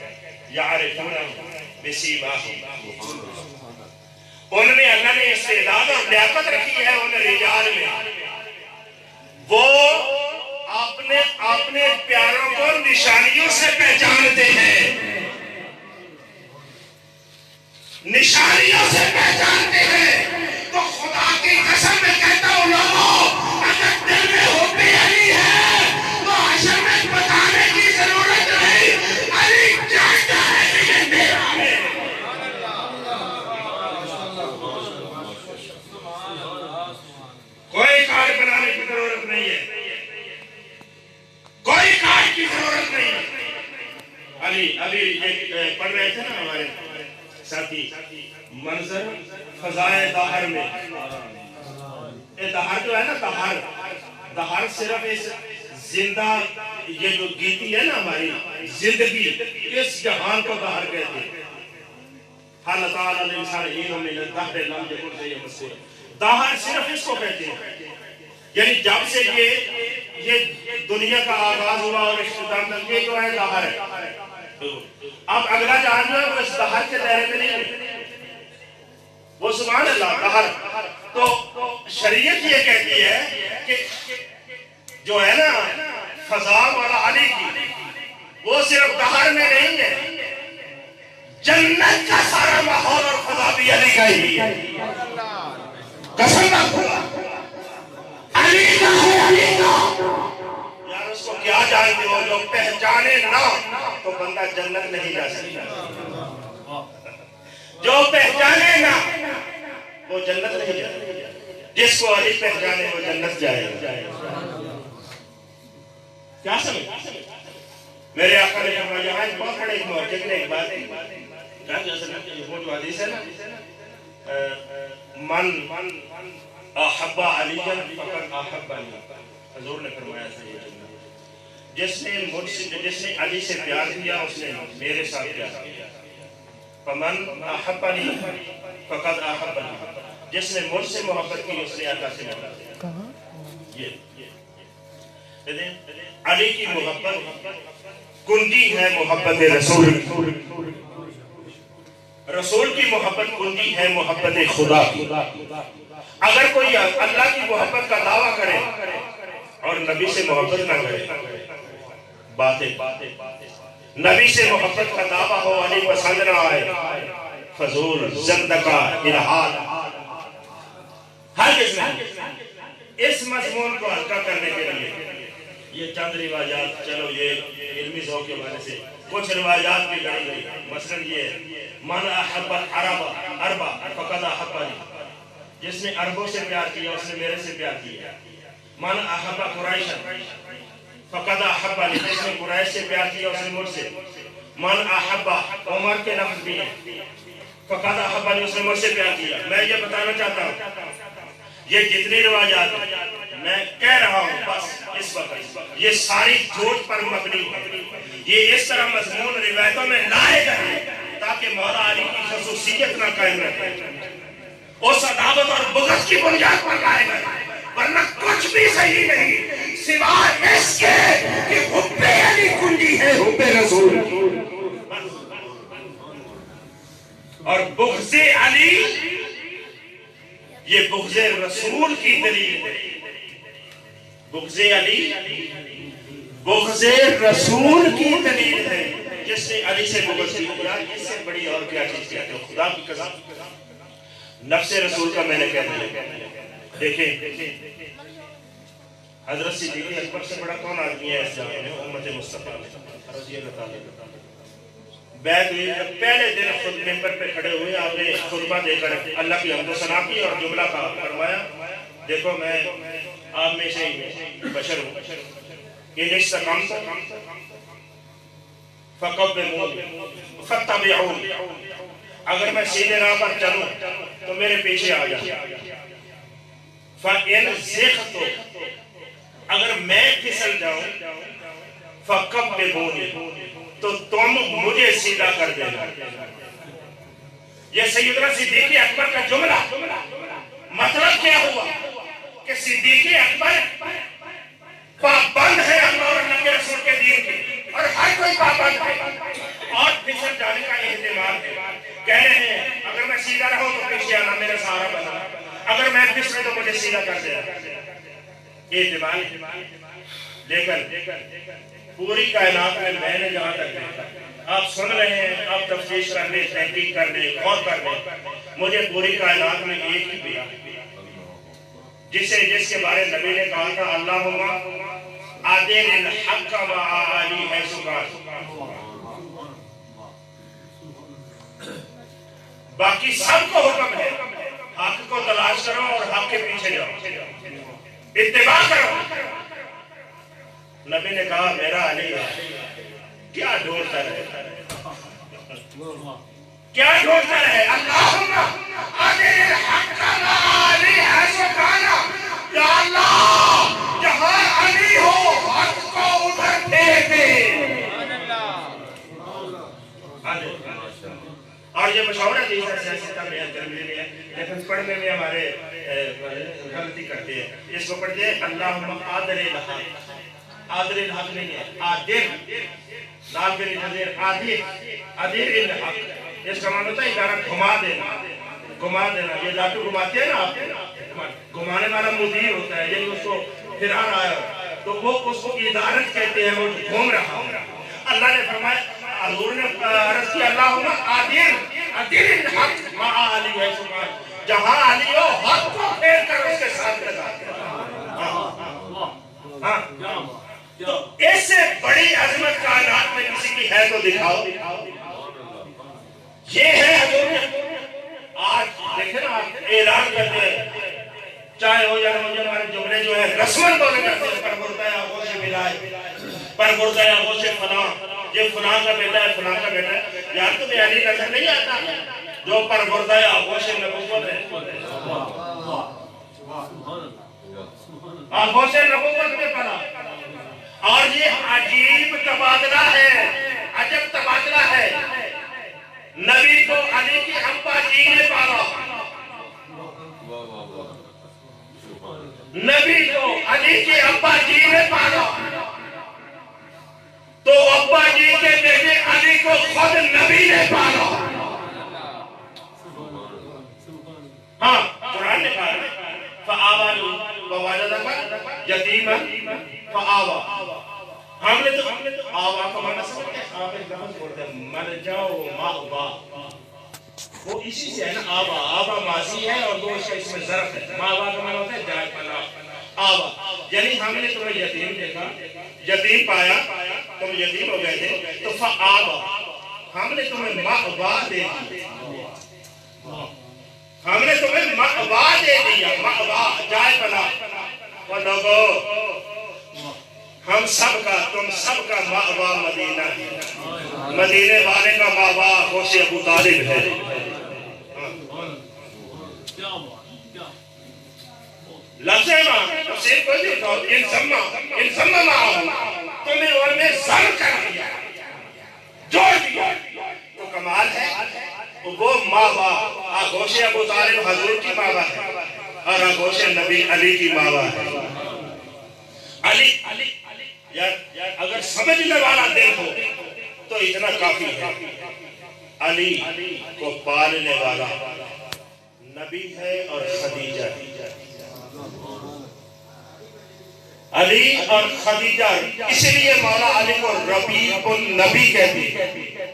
یعرفون بسیماہم، ان میں اللہ نے استعداد اور لیاقت رکھی ہے ان رجال میں. وہ اپنے پیاروں کو نشانیوں سے پہچانتے ہیں، نشانیوں سے پہچانتے ہیں. تو خدا کی قسم میں کہتا ہوں لوگوں، اگر دل میں حب علی ہے تو حشر میں بتانے کی ضرورت نہیں، علی جانتا ہے کہ یہ میرا ہے. کوئی کارڈ بنانے کی ضرورت نہیں ہے، کوئی کارڈ کی ضرورت نہیں ہے. علی ابھی یہ پڑھ رہے تھے نا ہمارے ساتھی، منظر فضائے دہر میں. یہ دہر جو ہے نا، دہر صرف اس زندہ، یہ جو گیتی ہے نا ہماری زندگی، اس جہان کو دہر کہتے ہیں. حال تعالی الانسان حین من الدہر لم یکن شیئا مذکورا. دہر صرف اس کو کہتے ہیں، یعنی جب سے یہ دنیا کا آغاز ہوا اور اختتام تک، یہ جو ہے دہر ہے. اب اگلا جہان جو ہے وہ اس دہر کے دائرے میں نہیں ہے، وہ سبحان اللہ دہر. تو شریعت یہ کہتی ہے کہ جو ہے نا فضا والا علی کی، وہ صرف دہر میں نہیں ہے، جنت کا سارا ماحول اور فضا بھی علی کا ہی ہے. قسم نہ کھلا علی کا ہے، علی کا. یار اس کو کیا جانتے ہو؟ جو پہچانے نہ تو بندہ جنت نہیں جا سکتا. جو پہچانے نہ وہ جنت نہیں جائے گا. جس کو علی پہچانے وہ جنت جائے گا. کیا سمجھ؟ میرے آقا نے فرمایا ہے، بہت بڑے ایک محقق نے ایک بات کہا کہ وہ جو حدیث ہے نا، من احب علی فقد احبنی، حضور نے فرمایا تھا یہ جس نے علی سے پیار کیا اس نے میرے ساتھ پیار کیا. فمن احبنی فقد احبنی، جس نے مجھ سے محبت کی اس نے آقا سے محبت کی. علی کی محبت کنجی ہے محبت رسول، رسول کی محبت کنجی ہے محبت خدا. اگر کوئی اللہ کی محبت کا دعویٰ کرے اور نبی سے محبت نہ کرے، باتیں نبی سے محبت کا دعویٰ ہو، علی پسند نہ آئے، فضول زندقہ الہاد. ہرگز نہیں. اس مضمون کو ہلکا کرنے کے لیے یہ چند روایات، چلو یہ علمی ذوق کے حوالے سے کچھ روایات بھی گڑی گئی. مثلا یہ من احب العرب فقد احبنی، جس نے عربوں سے پیار کیا اس نے میرے سے پیار کیا. من احب قریش فقد احبنی، جس نے قریش سے پیار کیا اس نے مجھ سے. من احب، عمر کے لفظ بھی ہیں، فقد احبنی، اس نے مجھ سے پیار کیا. میں یہ بتانا چاہتا ہوں یہ جتنی روایات میں کہہ رہا ہوں بس اس وقت یہ ساری جھوٹ پر مبنی ہے، یہ اس طرح مضمون روایتوں میں لائے گئے تاکہ مولا علی کی خصوصیت نہ قائم رہے، اس عداوت اور بغض کی بنیاد پر لائے گئے، ورنہ کچھ بھی صحیح نہیں سوائے اس کے کہ حب علی کنجی ہے حب رسول اور بغض علی یہ بغض رسول کی دلیل ہے۔ بغض علی بغض رسول کی دلیل ہے، جس نے علی سے بغض کیا اس سے بڑی اور کیا چیز کہتے ہو؟ خدا کی قسم نفس رسول کا میں نے کہہ دیا۔ دیکھیں حضرت صدیق اکبر سے بڑا کون آدمی ہے اس جہاں میں؟ امت مصطفیٰ رضی اللہ تعالیٰ بیعت ہوئی، جب پہلے دن خود ممبر پہ کھڑے ہوئے آپ نے خطبہ دے کر اللہ کی حمد و ثنا کی اور جملہ کہا، فرمایا دیکھو میں آپ میں سے بشر ہوں، ان استقامت فقبلون فتبعون، اگر میں سیدھے راہ پر چلوں تو میرے پیچھے آ جائیں، فَإِنْ زِغْتُ، اگر میں پھسل جاؤں فَقَبِّلُونِ، تو تم مجھے سیدھا کر دینا۔ یہ سیدنا صدیق اکبر کا جملہ مطلب کیا ہوا کہ صدیق اکبر پابند ہے اللہ اور نبی رسول کے دین کے، اور ہر کوئی پابند ہے اور پھسل جانے کا احتمال ہے۔ کہہ رہے ہیں اگر میں سیدھا رہوں تو پیچھے آنا میرا سہارا بنا، اگر میں پھسلوں تو مجھے سیدھا کر دینا، احتمال ہے۔ لیکن پوری کائنات میں نے جہاں تک دیکھا، آپ سن رہے ہیں، آپ تفتیش کر لیں، تحقیق کر لیں، غور کر لیں، مجھے پوری کائنات میں ایک ہی ملا جس کے بارے نبی نے کہا تھا اللہم عادل الحق وعالی حیث کان، باقی سب کو حکم ہے حق کو تلاش کرو اور حق کے پیچھے جاؤ، اتباع کرو۔ نبی نے کہا میرا علی ہے، کیا ڈھونڈتا ہے، کیا ڈھونڈتا ہے؟ اللہم عادل الحق وعالی حیث کان، یا اللہ جہاں علی ہو حق کو ادھر پھیر دے۔ اور یہ مشاورہ حدیث ہے، سیاست کا بیان کرنے لیا، لیکن پڑھنے میں ہمارے غلطی کرتے ہیں۔ اس کو پڑھتے ہیں اللہم عادل الحق، عادل الحق نہیں ہے، عادل لال کے نظر عادل الحق، اس کا معنی ہوتا ہے ادارہ گھما دینا، گھما دینا۔ یہ لاٹو گھماتے ہیں نا آپ، گھمانے والا مدیر ہوتا ہے، یعنی اس کو پھرا رہا ہے تو وہ اس کو ادارت کہتے ہیں، وہ گھوم رہا ہے۔ اللہ نے فرمایا، حضور نے عرض کیا اللہم عادل الحق مع علی حیث کان، جہاں علی ہو حق کو پھیر کر اس کے ساتھ لگا دے۔ تو اس سے بڑی عظمت کائنات میں کسی کی ہے تو دکھاؤ۔ یہ ہے حضور نے آج دیکھیں نا، آپ اعلان کرتے ہیں چاہے ہو یا نہ ہو، ہمارے جملے جو ہے رسمن بولے کرتے ہیں، پر بردہ آغوش ملائے، پر بردہ آغوش فلاں، یہ فلاں کا بیٹا ہے، فلاں کا بیٹا ہے۔ یار تمہیں علی نظر نہیں آتا جو پر بردہ آغوش نبوت ہے، آغوش نبوت میں پڑا۔ اور یہ عجیب تبادلہ ہے، عجب تبادلہ ہے، نبی کو علی کی ابا جی نے پالا، نبی کو علی کی ابا جی نے پالا، تو ابا جی کے بیٹے علی کو خود نبی نے پالا۔ ہاں قرآن نے کہا فآوَا وَوَجَدَكَ یتیما فآوا، ہم نے تو آوا کا معنی سمجھتے ہیں، آپ ایک لفظ بولتے ہیں ملجا و مأوا، وہ اسی سے ہے نا، آوا، آوا ماضی ہے اور دو اس میں ظرف ہے، مأوا کا معنی ہوتا ہے جائے پناہ، آوا یعنی ہم نے تمہیں یتیم دیکھا، یتیم پایا، تم یتیم ہو گئے تھے تو فآوا، ہم نے تمہیں مأوا دے دی، ہم نے تمہیں مأوا دے دیا، مأوا جائے پناہ۔ اور لوگوں ہم سب کا، تم سب کا مأوا مدینہ ہے، مدینے والے کا مأوا غوث ابو طالب ہے۔ لفظ ہے وہاں تفسیر کوئی نہیں اٹھاؤ انسما معاہم تمہیں ان میں ضم کر دیا جوڑ دیا تو کمال ہے وہ ماں باپ آگوش ابو طالب حضور کی ماں باپ ہے اور آگوش نبی علی کی ماں باپ ہے علی یار اگر سمجھنے والا دل ہو تو اتنا کافی ہے علی کو پالنے والا نبی ہے اور خدیجہ علی اور خدیجہ اسی لیے مولا علی کو ربیب النبی کہتی ہے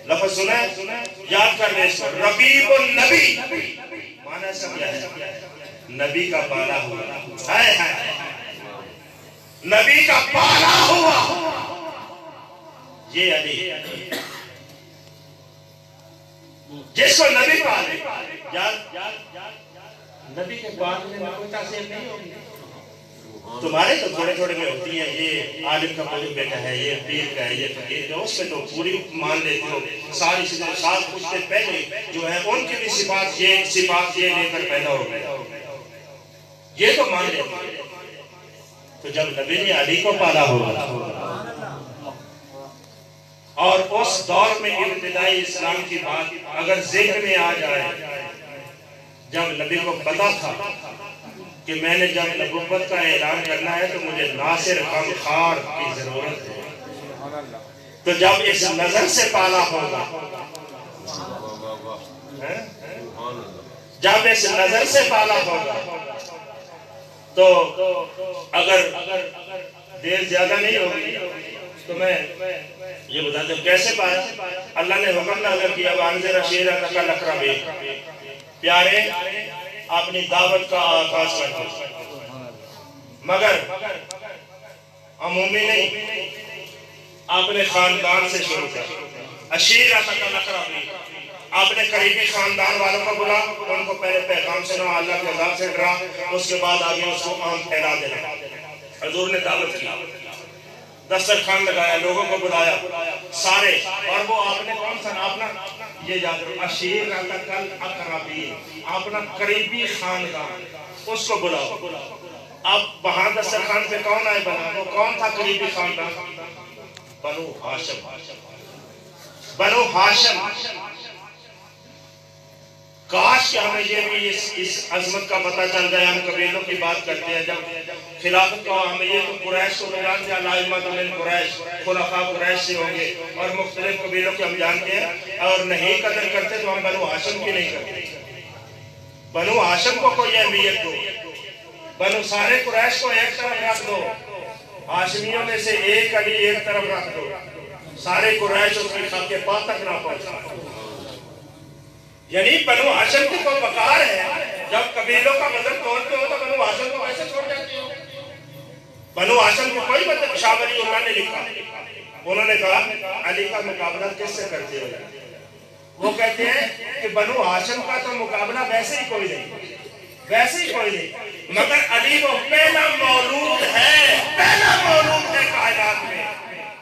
لفظ سنا ہے یاد کر لیں اس کو ربیب النبی معنی سمجھا ہے نبی کا پالا ہوا ہائے ہائے نبی کا پالا ہوا یہ علی جس کو نبی پالے نبی کے پالنے میں کوئی تاثیر نہیں ہوگی تمہارے تو تھوڑے تھوڑے میں ہوتی ہیں یہ عالم کا مجھب بیٹا ہے یہ پیر کا ہے یہ فقیر کا اس میں تو پوری مان لیتے ہو ساری چیزیں ساتھ کچھ دن پہلے جو ہے ان کی بھی صفات یہ لے کر پیدا ہو گئے یہ تو مان لیتے ہیں تو جب نبی نے علی کو پالا ہوگا اور اس دور میں ابتدائی اسلام کی بات اگر ذکر میں آ جائے جب نبی کو پتا تھا کہ میں نے جب نبوت کا اعلان کرنا ہے تو مجھے ناصر غمخوار کی ضرورت ہے تو جب اس نظر سے پالا ہوگا جب اس نظر سے پالا ہوگا تو اگر دیر زیادہ نہیں ہوگی تو میں یہ بتاتے ہوں کیسے پایا اللہ نے حکم نازل کیا وانذر عشیرتک الاقربین پیارے اپنی دعوت کا آغاز کرتے مگر عمومی نہیں اپنے خاندان سے شروع کر عشیرتک الاقربین اپنے قریبی خاندان والوں کو بلا ان کو پہلے پیغام سنا اللہ کے عذاب سے ڈرا اس کے بعد آگے اس کو عام پھیلا دینا حضور نے دعوت کی دسترخوان لگایا لوگوں کو بلایا سارے اور وہ آپ نے کون سا اپنا یہ یاد رکھو عشیرتک الاقربین اپنا قریبی خاندان اس کو بلاؤ اب وہاں دسترخوان پہ کون آئے بنا وہ کون تھا قریبی خاندان بنو ہاشم کاش کہ ہمیں یہ بھی اس عظمت کا پتہ چل جائے ہم قبیلوں کی بات کرتے ہیں جب خلافت کو ہمیں یہ تو قریش کو جانتے ہیں لائمۃ من قریش خلفاء قریش سے ہوں گے اور مختلف قبیلوں کے ہم جانتے ہیں اور نہیں قدر کرتے تو ہم بنو ہاشم کی نہیں کرتے بنو ہاشم کو کوئی اہمیت دو بنو سارے قریش کو ایک طرف رکھ دو ہاشمیوں میں سے ایک علی ایک طرف رکھ دو سارے قریش اس کی خاک کے پاس تک نہ پہنچا یعنی بنو ہاشم کی کوئی وقار ہے جب قبیلوں کا مذہب توڑتے ہو تو بنو ہاشم کو کیسے چھوڑ جاتے ہو بنو ہاشم کو کوئی مطلب شاہ ولی اللہ نے لکھا انہوں نے کہا علی کا مقابلہ کس سے کرتے ہو وہ کہتے ہیں کہ بنو ہاشم کا تو مقابلہ ویسے ہی کوئی نہیں مگر علی وہ پہلا مولود ہے کائنات میں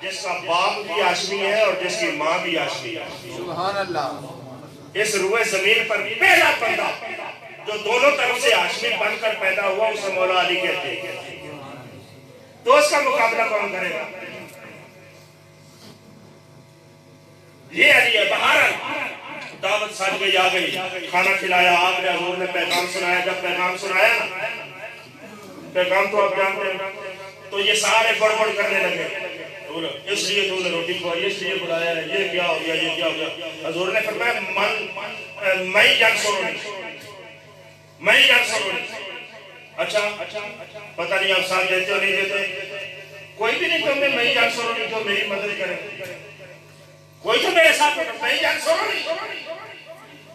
جس کا باپ بھی ہاشمی ہے اور جس کی ماں بھی ہاشمی ہے سبحان اللہ اس روئے زمین پر پہلا بندہ جو دونوں طرف سے ہاشمی بن کر پیدا ہوا اسے مولا علی کہتے ہیں تو اس کا مقابلہ کون کرے گا یہ علی ہے بہارن دعوت سج گئی آ گئی کھانا کھلایا آپ نے حضور نے پیغام سنایا جب پیغام سنایا نا پیغام تو آپ جانتے ہیں تو یہ سارے گڑبڑ کرنے لگے اس لیے تو نے روٹی کھوائی اس لیے بلایا ہے یہ کیا ہو گیا حضور نے فرمایا میں جانسرونی اچھا پتہ نہیں آپ ساتھ دیتے ہو نہیں دیتے کوئی بھی نہیں تم نے میں جانسرونی جو میری مدد کرے کوئی تو میرے ساتھ میں جانسرونی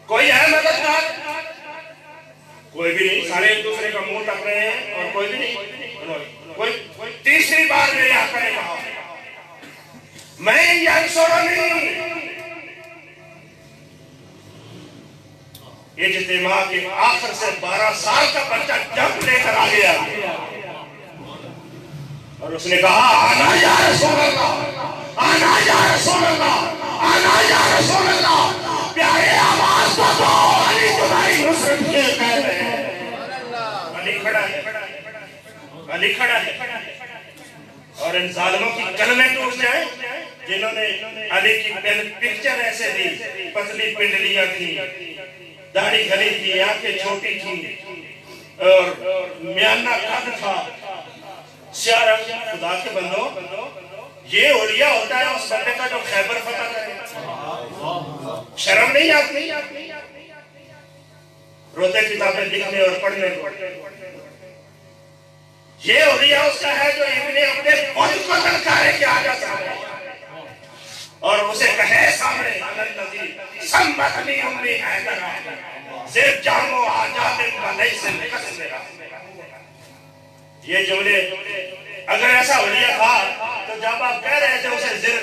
کوئی ہے مددگار کوئی بھی نہیں سارے ایک دوسرے کا منہ تک رہے ہیں اور کوئی بھی نہیں کوئی تیسری بار میرے آقا نے کہا میں جانسرونی یہ اجتماع کے آخر سے 12 سال کا بچہ جب لے کر آ گیا اور اس نے کہا آنا یا رسول اللہ آنا یا رسول اللہ آنا یا رسول اللہ پیارے آواز کو دو علی تمہاری نصرت کے قائم ہے علی کھڑا ہے علی کھڑا ہے اور ان ظالموں کی کلمیں ٹوٹ جائیں جنہوں نے علی کی پکچر ایسے دی، پتلی پنڈلیاں تھی، داڑھی گھری تھی، آنکھیں چھوٹی تھی اور میانہ قد تھا، سیاہ رنگ۔ خدا کے بندو، یہ اولیاء ہوتا ہے اس بندے کا جو خیبر فتح کرے۔ شرم نہیں آتی روتے کتابیں لکھنے اور پڑھنے کو؟ یہ اولیاء اس کا ہے جو اپنے خود کو للکارے کے آگے سامنے اور اسے کہے سامنے سمبتنی امی حیدر زیر جامو آجاد ملیس سے میرا۔ یہ جملے اگر ایسا اولیاء تھا تو جب آپ کہہ رہے تھے اسے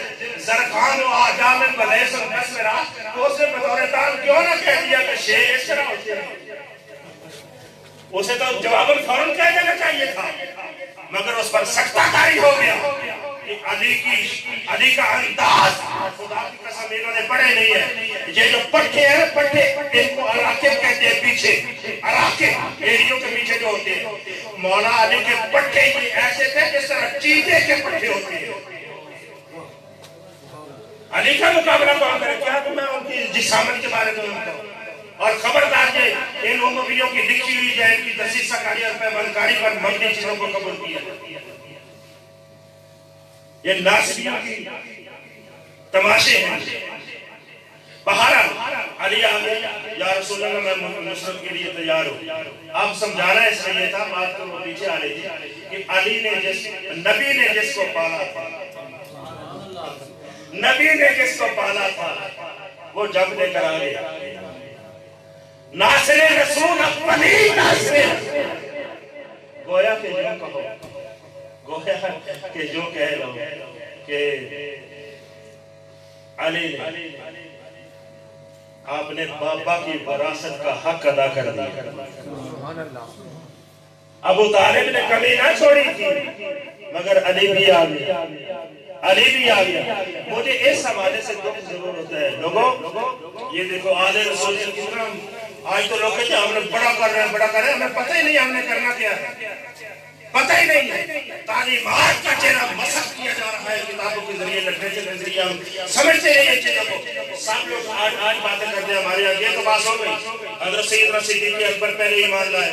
زرخان و آجام ملیس میرا، تو اس نے بطور تان کیوں نہ کہہ دیا کہ شیع اس طرح ہوتے ہیں؟ اسے تو جواباً فوراً کہہ دینا چاہیے تھا، مگر اس پر سختہ کاری ہو گیا کہ علی کا انداز، خدا کی قسم انہوں نے پڑھے نہیں ہے۔ یہ جو پٹھے ہیں پٹھے، ان کو عراقب کہتے ہیں، پیچھے عراقب ایریوں کے پیچھے جو ہوتے ہیں، مولا علی کے پٹھے یہ ایسے تھے جس طرح چیتے کے پٹھے ہوتے ہیں۔ علی کا مقابلہ کون کرے؟ کیا تو میں ان کی جسامت کے بارے میں بتاؤں؟ اور خبردار کہ ان امویوں کی لکھی ہوئی جائے ان کی دسیسہ کاری اور پیمانکاری پر مبنی چیزوں کو قبول کیا۔ یہ ناصریوں کی تماشے ہیں۔ بہرحال علی آگے، یا رسول اللہ میں نصرت کے لیے تیار ہوں۔ آپ سمجھانا اس لیے تھا، بات تو وہ پیچھے آ رہی تھی کہ علی نے نبی نے جس کو پالا تھا، نبی نے جس کو پالا تھا وہ جب لے کر آ گیا۔ ناصر رسول اپنی ناصر گویا کہ جو کہو، گویا کہ جو کہہ لو کہ علی نے آپ نے بابا کی وراثت کا حق ادا کر دیا۔ ابو طالب نے کمی نہ چھوڑی تھی مگر علی بھی آ گیا، علی بھی آ گیا۔ مجھے اس حوالے سے دکھ ضرور ہوتا ہے لوگوں، یہ دیکھو آل رسول سے کتنا آج تو لوگ کہتے ہیں ہم نے بڑا کر رہے ہیں، بڑا کر رہے ہیں، ہمیں پتہ ہی نہیں ہم نے کرنا کیا ہے، پتہ ہی نہیں ہے۔ تعلیمات کا چہرہ مسخ کیا جا رہا ہے کتابوں کے ذریعے، لٹریچر کے ذریعے، ہم سمجھتے ہیں یہ چیزوں کو۔ سب لوگ آج باتیں کرتے ہیں ہمارے یہاں، یہ تو بات ہو گئی حضرت سیدنا صدیق اکبر پہلے ایمان لائے،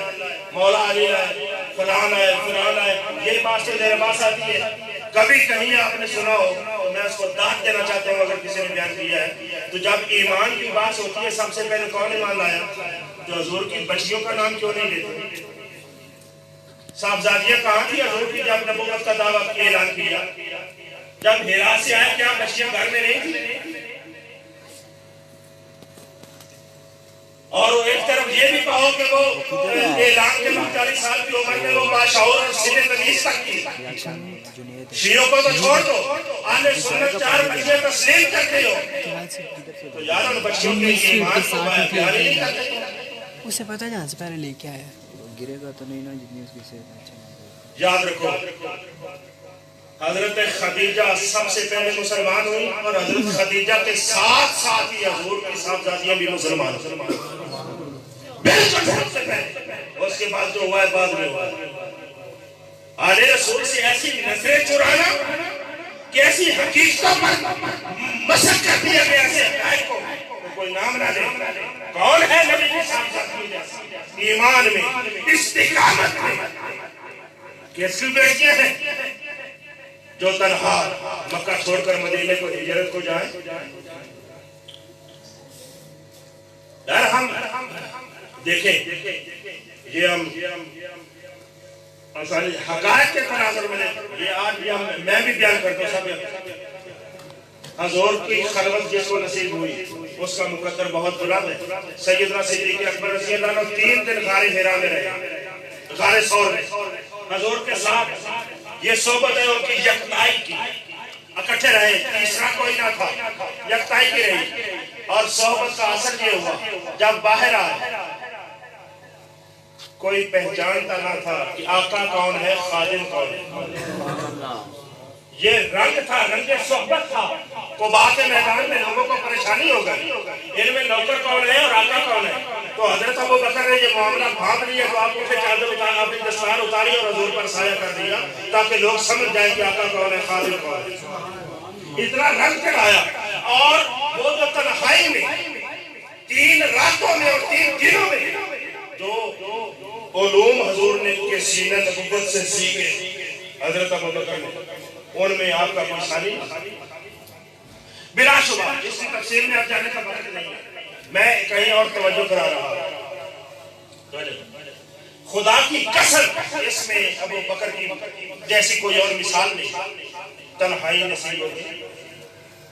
مولا علی لائے، فلان آئے، فلان آئے، یہ بات سے میرے پاس آتی ہے۔ کبھی کہیں آپ نے سنا ہو تو میں اس کو داد دینا چاہتا ہوں اگر کسی نے بیان کیا ہے تو جب ایمان کی بات ہوتی ہے سب سے پہلے کون ایمان لایا؟ تو حضور کی بچیوں کا نام کیوں نہیں لیتے؟ صاحبزادیاں کہاں تھی حضور کی جب نبوت کا دعویٰ اعلان کیا؟ جب ہیرا سے آئے کیا بچیاں گھر میں نہیں تھی؟ اور ایک طرف یہ بھی کہو کہ وہ اعلان کے 40 سال کی عمر میں وہ باشعور اور سن تمیز تک کی۔ شیعوں کو تو چھوڑ دو، اہل سنت 4 بچیاں تسلیم کرتے ہو تو یار ان بچیوں کے ایمان کو بیان نہیں کرتے۔ اسے پتہ ہے جہاں سے پہلے لے کے آیا گرے گا تو نہیں نا جتنی اس کی صحت۔ یاد رکھو حضرت خدیجہ سب سے پہلے مسلمان ہوئی اور حضرت خدیجہ کے ساتھ ساتھ ہی حضور کی صاحبزادیاں بھی مسلمان بالکل سب سے پہلے، اس کے بعد جو ہوا ہے بعد میں ہوا ہے۔ آل رسول سے ایسی نظریں چرانا کہ ایسی حقیقتوں پر مسخ کر دیا گیا ایسے حقائق کو کوئی نام نہ لے۔ کون ہے نبی کی صاحبزادی ایمان میں، استقامت میں؟ کیسی بیٹیاں ہیں جو تنہا مکہ چھوڑ کر مدینے کو ہجرت کو جائیں؟ یار ہم دیکھیں یہ ہم حقائق کے تناظر میں یہ آج بھی میں بھی بیان کرتا ہوں سب حضور کی خلوت جس کو نصیب ہوئی اس کا مقدر بہت بلند ہے۔ سیدنا صدیق اکبر رضی اللہ عنہ 3 دن غار حرا میں رہے، غار ثور میں حضور کے ساتھ۔ یہ صحبت ہے ان کی یکتائی کی، اکٹھے رہے، تیسرا کوئی نہ تھا، یکتائی کی رہی۔ اور صحبت کا اثر یہ ہوا جب باہر آئے کوئی پہچانتا نہ تھا کہ آقا کون ہے، خادم کون ہے۔ یہ رنگ تھا، رنگ صحبت تھا۔ قباء کے میدان میں لوگوں کو پریشانی ہو گئی، ان میں نوکر کون ہے اور آقا کون ہے۔ تو حضرت ابو بکر نے یہ معاملہ بھانپ لیا تو آپ اٹھے چادر اتار اپنی دستار اتاری اور حضور پر سایہ کر دیا تاکہ لوگ سمجھ جائیں کہ آقا کون ہے، خادم کون ہے۔ اتنا رنگ چڑھایا اور وہ جو تنہائی میں 3 راتوں میں اور 3 دنوں میں جو علوم حضور نے کے سینہ نبوت سے سیکھے حضرت ابو بکر نے، ان میں آپ کا کوئی ثانی بلا شبہ۔ اس کی تفسیر میں آپ جانے کا وقت نہیں ہے، میں کہیں اور توجہ کرا رہا ہوں۔ خدا کی قسم اس میں ابو بکر کی جیسی کوئی اور مثال نہیں، تنہائی نصیب ہوگی،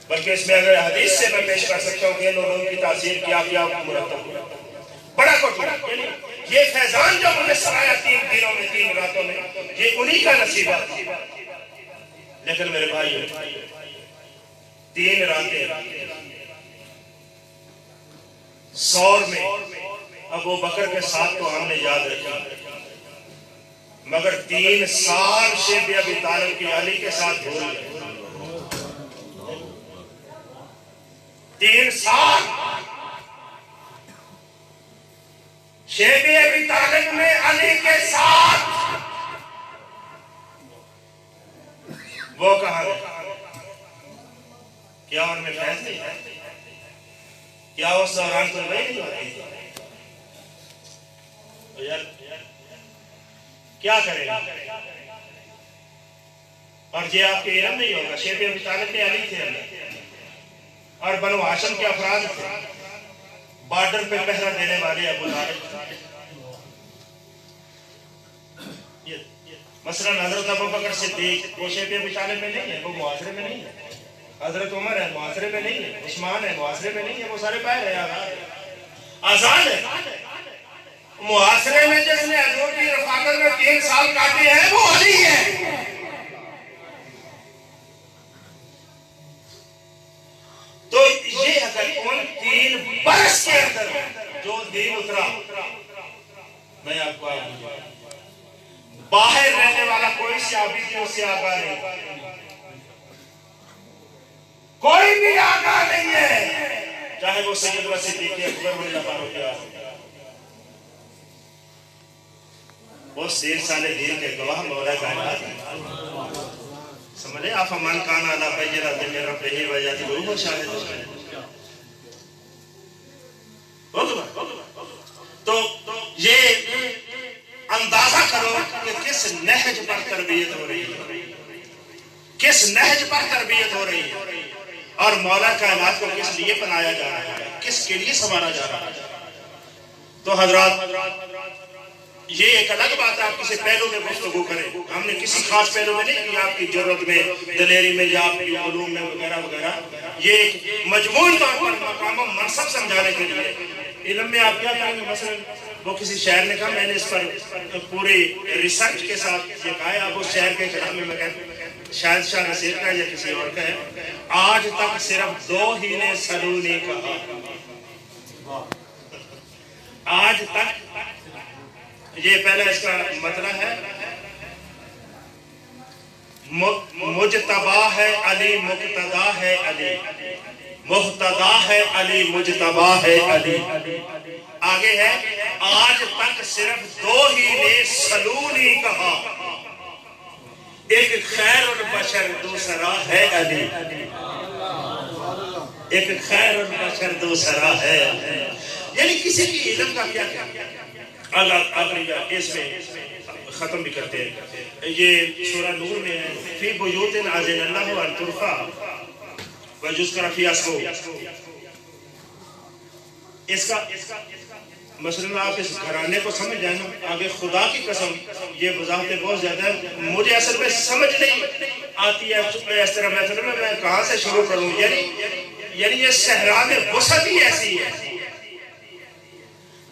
بلکہ اس میں اگر حدیث سے میں پیش کر سکتا ہوں کہ ان لوگوں کی تاثیر کیا مرتب ہوا، بڑا کوٹی یہ فیضان جو مجھے سرایا 3 دنوں میں 3 راتوں میں، یہ انہی کا نصیب ہے۔ لیکن میرے بھائی 3 راتیں سور میں ابو بکر کے ساتھ تو ہم نے یاد رکھا، مگر 3 سال شیب ابی طالب کی علی کے ساتھ بھول گئے۔ 3 سال شیب ابی طالب نے علی کے ساتھ، وہ کہاں گئے؟ کیا ان میں فیض نہیں ہے؟ کیا اس دوران کوئی وحی نہیں ہوتی؟ کیا کرے گا؟ اور یہ آپ کے علم نہیں ہوگا، شیب ابی طالب کے علی تھے اور بنو ہاشم کے افراد تھے، بارڈر پہ پہرا دینے والے ابو طالب۔ مثلا حضرت ابو بکر صدیق وہ شیب ابی طالب میں نہیں ہے، وہ معاشرے میں نہیں ہے۔ حضرت عمر ہے معاشرے میں نہیں ہے، عثمان ہے معاشرے میں نہیں ہے، وہ سارے باہر ہے، آزاد ہے۔ معاشرے میں جس نے حضور کی رفاقت میں 3 سال کاٹے ہیں وہ علی ہے۔ تو یہ اگر ان 3 برس کے اندر جو دین اترا، میں آپ کو باہر رہنے والا کوئی صحابی تھی اس سے آگاہ نہیں، کوئی بھی آگاہ نہیں ہے، چاہے وہ سیدنا صدیق اکبر رضی اللہ عنہ کیا، وہ 13 سال دین کے گواہ مولا کائنات ہیں۔ سمجھے آپ من کان علی بینۃ من ربہ ویتبعہ شاہد۔ تو یہ اندازہ کرو کہ کس نہج پر تربیت ہو رہی ہے، کس نہج پر تربیت ہو رہی ہے، اور مولا کائنات کو کس لیے بنایا جا رہا ہے، کس کے لیے سنوارا جا رہا ہے۔ تو حضرات یہ ایک الگ بات ہے، آپ کسی پہلو میں گفتگو کریں، ہم نے کسی خاص پہلو میں نہیں کہ آپ کی جرت میں، دلیری میں یا آپ کی علوم میں وغیرہ وغیرہ، یہ ایک مجموعی طور پر مقام و منصب سمجھانے کے لیے۔ علم میں آپ کیا کریں گے؟ مثلا وہ کسی شاعر نے کہا، میں نے اس پر پوری ریسرچ کے ساتھ یہ کہا ہے، آپ اس شاعر کے کلام میں کہتے شاید شاہ نصیر کا یا کسی اور کا ہے، آج تک صرف 2 ہی نے سلونی کہا، آج تک۔ یہ پہلا اس کا مطلب ہے مجتبا ہے علی، مقتدا ہے علی، مقتدا ہے علی، مجتبا ہے علی۔ آگے ہے آج تک صرف 2 ہی نے سلونی کہا، ایک خیر البشر دوسرا ہے علی، ایک خیر البشر دوسرا ہے۔ یعنی کسی کی علم کا کیا اللہ اپنی اس میں ختم بھی کرتے ہیں۔ یہ سورہ نور میں ہے، فی بیوت اذن اللہ ان ترفع ویذکر فیہا اسمہ۔ اس کا مثلا آپ اس گھرانے کو سمجھ جائیں نا، آگے خدا کی قسم یہ وضاحتیں بہت زیادہ ہیں، مجھے اصل میں سمجھ نہیں آتی ہے اس طرح میں کہاں سے شروع کروں۔ یعنی یہ صحرا میں وسعت ہی ایسی ہے،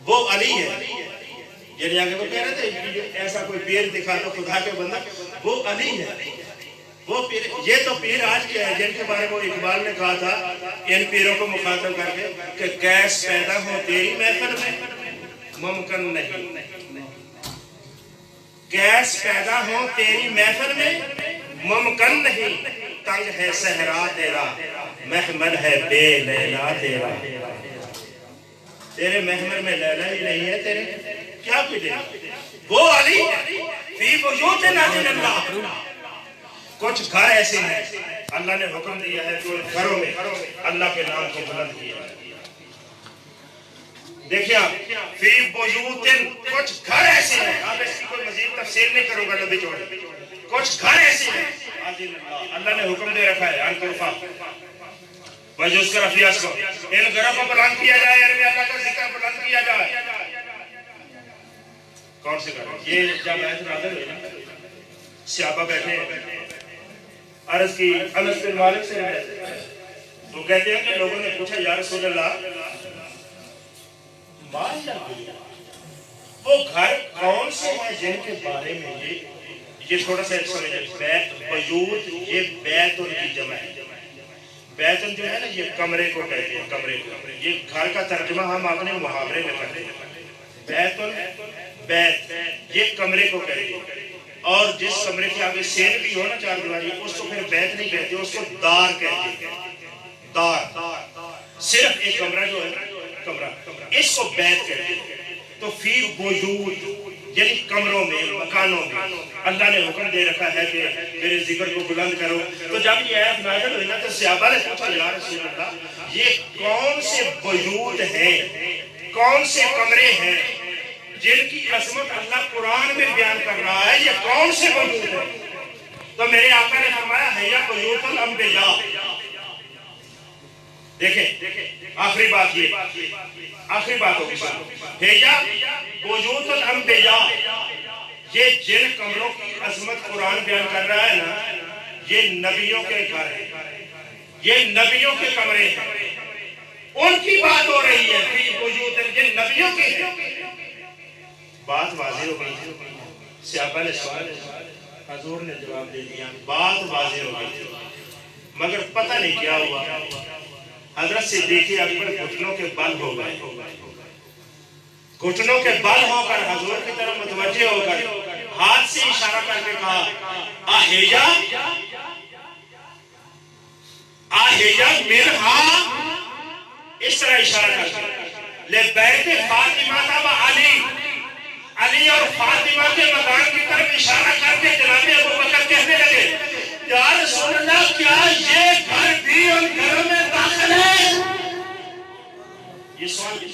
وہ علی ہے۔ یعنی آگے وہ کہہ رہے تھے ایسا کوئی پیر دکھا تو خدا کے بندہ، وہ علی ہے، وہ پیر۔ یہ تو پیر آج کے ہیں جن کے بارے میں اقبال نے کہا تھا ان پیروں کو مخاطب کر کے کہ گیس پیدا ہو تیری محفل میں ممکن نہیں، گیس پیدا ہو تیری محفل میں ممکن نہیں، تنگ ہے صحرا تیرا محمل ہے بے لیلا تیرا۔ تیرے محمر میں لیلا ہی نہیں ہے تیرے کیا پلے وہ علی فی بیوت نازل اللہ کچھ گھر ایسے ہیں اللہ نے حکم دیا ہے جو گھروں میں اللہ کے نام کو بلند کیا دیکھیں آپ فی بیوت کچھ گھر ایسے ہیں آپ اس کی کوئی مزید تفسیر نہیں کرو گا نبی چوڑے کچھ گھر ایسے ہیں اللہ نے حکم دے رکھا ہے انکرفا وجوز کر افیاس کو ان گھروں کو بلند کیا جائے یعنی اللہ کا ذکر بلند کیا جائے کون سے گھر یہ جب آیت نازل ہوئی نا صحابہ بیٹھے عرض کی انس بن مالک سے تو کہتے ہیں کہ لوگوں نے پوچھا یا رسول اللہ وہ گھر کون سے ہیں جن کے بارے میں یہ تھوڑا سا بیوت یہ بیت ان کی جمع ہے بیتن جو ہے نا یہ کمرے کو کہتے ہیں کمرے کو یہ گھر کا ترجمہ ہم اپنے محاورے میں کرتے ہیں بیتن بیت یہ کمرے کو کہتے ہیں اور جس کمرے کے آگے سین بھی ہو نا چار دیواری اس کو پھر بیت نہیں کہتے اس کو دار کہتے ہیں دار صرف ایک کمرہ جو ہے کمرہ اس کو بیت کہتے ہیں تو فی وجود یعنی کمروں میں مکانوں میں اللہ نے حکم دے رکھا ہے کہ میرے ذکر کو بلند کرو تو جب یہ آیت نازل ہوئی نا تو صحابہ نے پوچھا یا رسول اللہ یہ کون سے وجود ہیں کون سے کمرے ہیں جن کی عظمت اللہ قرآن میں بیان کر رہا ہے یہ کون سے وجود ہیں تو میرے آقا نے فرمایا ہے یا بیوت الانبیاء دیکھیں آخری بات یہ آخری بات ہوگی ہے یا بیوت الانبیاء یہ جن کمروں کی عظمت قرآن بیان کر رہا ہے نا یہ نبیوں کے گھر ہیں یہ نبیوں کے کمرے ہیں ان کی بات ہو رہی ہے یہ نبیوں کے ہیں بات واضح ہو گئی صحابہ نے سوال حضور نے جواب دے دیا بات واضح ہو گئی مگر پتہ نہیں کیا ہوا حضرت صدیق اکبر گھٹنوں کے بل ہو گئے گھٹنوں کے بل ہو کر حضور کی طرف متوجہ ہو کر ہاتھ سے اشارہ کر کے کہا آہیجا آہیجا منہا اس طرح اشارہ کر کے لے بیت فاطمہ و علی علی اور فاطمہ کے مکان کی طرف اشارہ کر کے جناب ابو بکر کہنے لگے یا رسول اللہ کیا یہ گھر بھی ان گھروں میں داخل ہے یہ سوال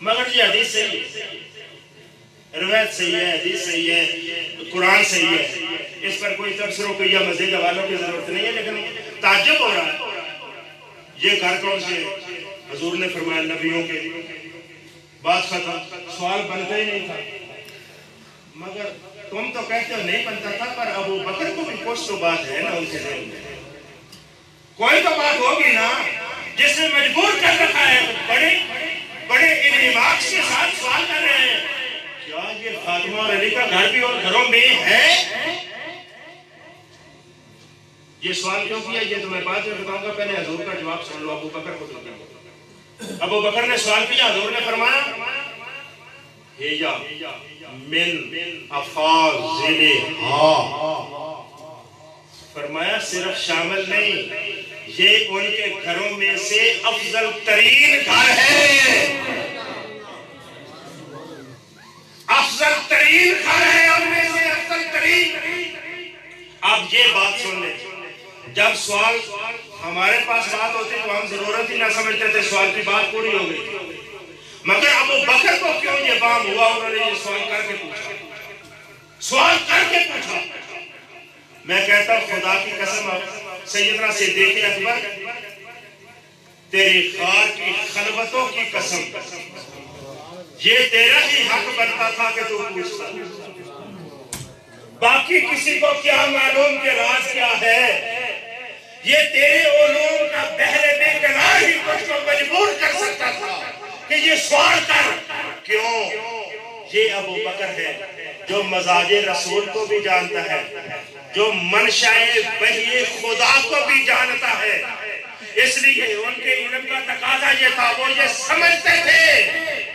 مگر یہ حدیث صحیح ہے روایت صحیح ہے حدیث صحیح ہے قرآن صحیح ہے اس پر کوئی تبصروں کو یا مزید حوالوں کی ضرورت نہیں ہے لیکن تعجب ہو رہا ہے یہ گھر کون سے حضور نے فرمایا نبیوں کے بات ختم سوال بنتا ہی نہیں تھا مگر تم تو کہتے ہو نہیں بنتا تھا پر ابو بکر کو بھی کچھ تو بات ہے نا ان کے ذہن میں کوئی تو بات ہوگی نا جس نے مجبور کر رکھا ہے بڑے بڑے انعماق کے ساتھ سوال کر رہے ہیں کیا یہ فاطمہ اور علی کا گھر بھی اور گھروں میں ہے یہ سوال کیوں کیا یہ تو میں بعد میں بتاؤں گا پہلے حضور کا جواب سن لو ابو بکر کو ابو بکر نے سوال کیا حضور نے فرمایا ہیجا من افاضلہا فرمایا صرف شامل نہیں یہ ان کے گھروں میں سے افضل ترین گھر ہے افضل ترین گھر ہے ان میں سے افضل ترین اب یہ بات سن لیں جب سوال ہمارے پاس بات ہوتی تو ہم ضرورت ہی نہ سمجھتے تھے سوال کی بات پوری ہو گئی مگر ابو بکر کو کیوں یہ بام ہوا انہوں نے یہ سوال کر کے پوچھا میں کہتا ہوں خدا کی قسم سیدنا صدیق اکبر تیری غار کی خلوتوں کی قسم یہ تیرا ہی حق بنتا تھا کہ تو پوچھتا باقی کسی کو کیا معلوم کہ راز کیا ہے یہ تیرے علوم کا بحر بے کنار ہی کچھ کو مجبور کر سکتا تھا کہ یہ سوال کر کیوں یہ ابو بکر ہے جو مزاج رسول کو بھی جانتا ہے جو منشاء وحی خدا کو بھی جانتا ہے اس لیے ان کے علم کا تقاضا یہ تھا وہ یہ سمجھتے تھے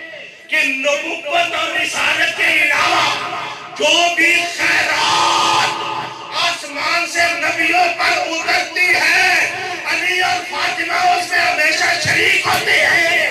کہ نبوت اور رسالت کے علاوہ جو بھی خیرات آسمان سے نبیوں پر اترتی ہے علی اور فاطمہ اس میں ہمیشہ شریک ہوتے ہیں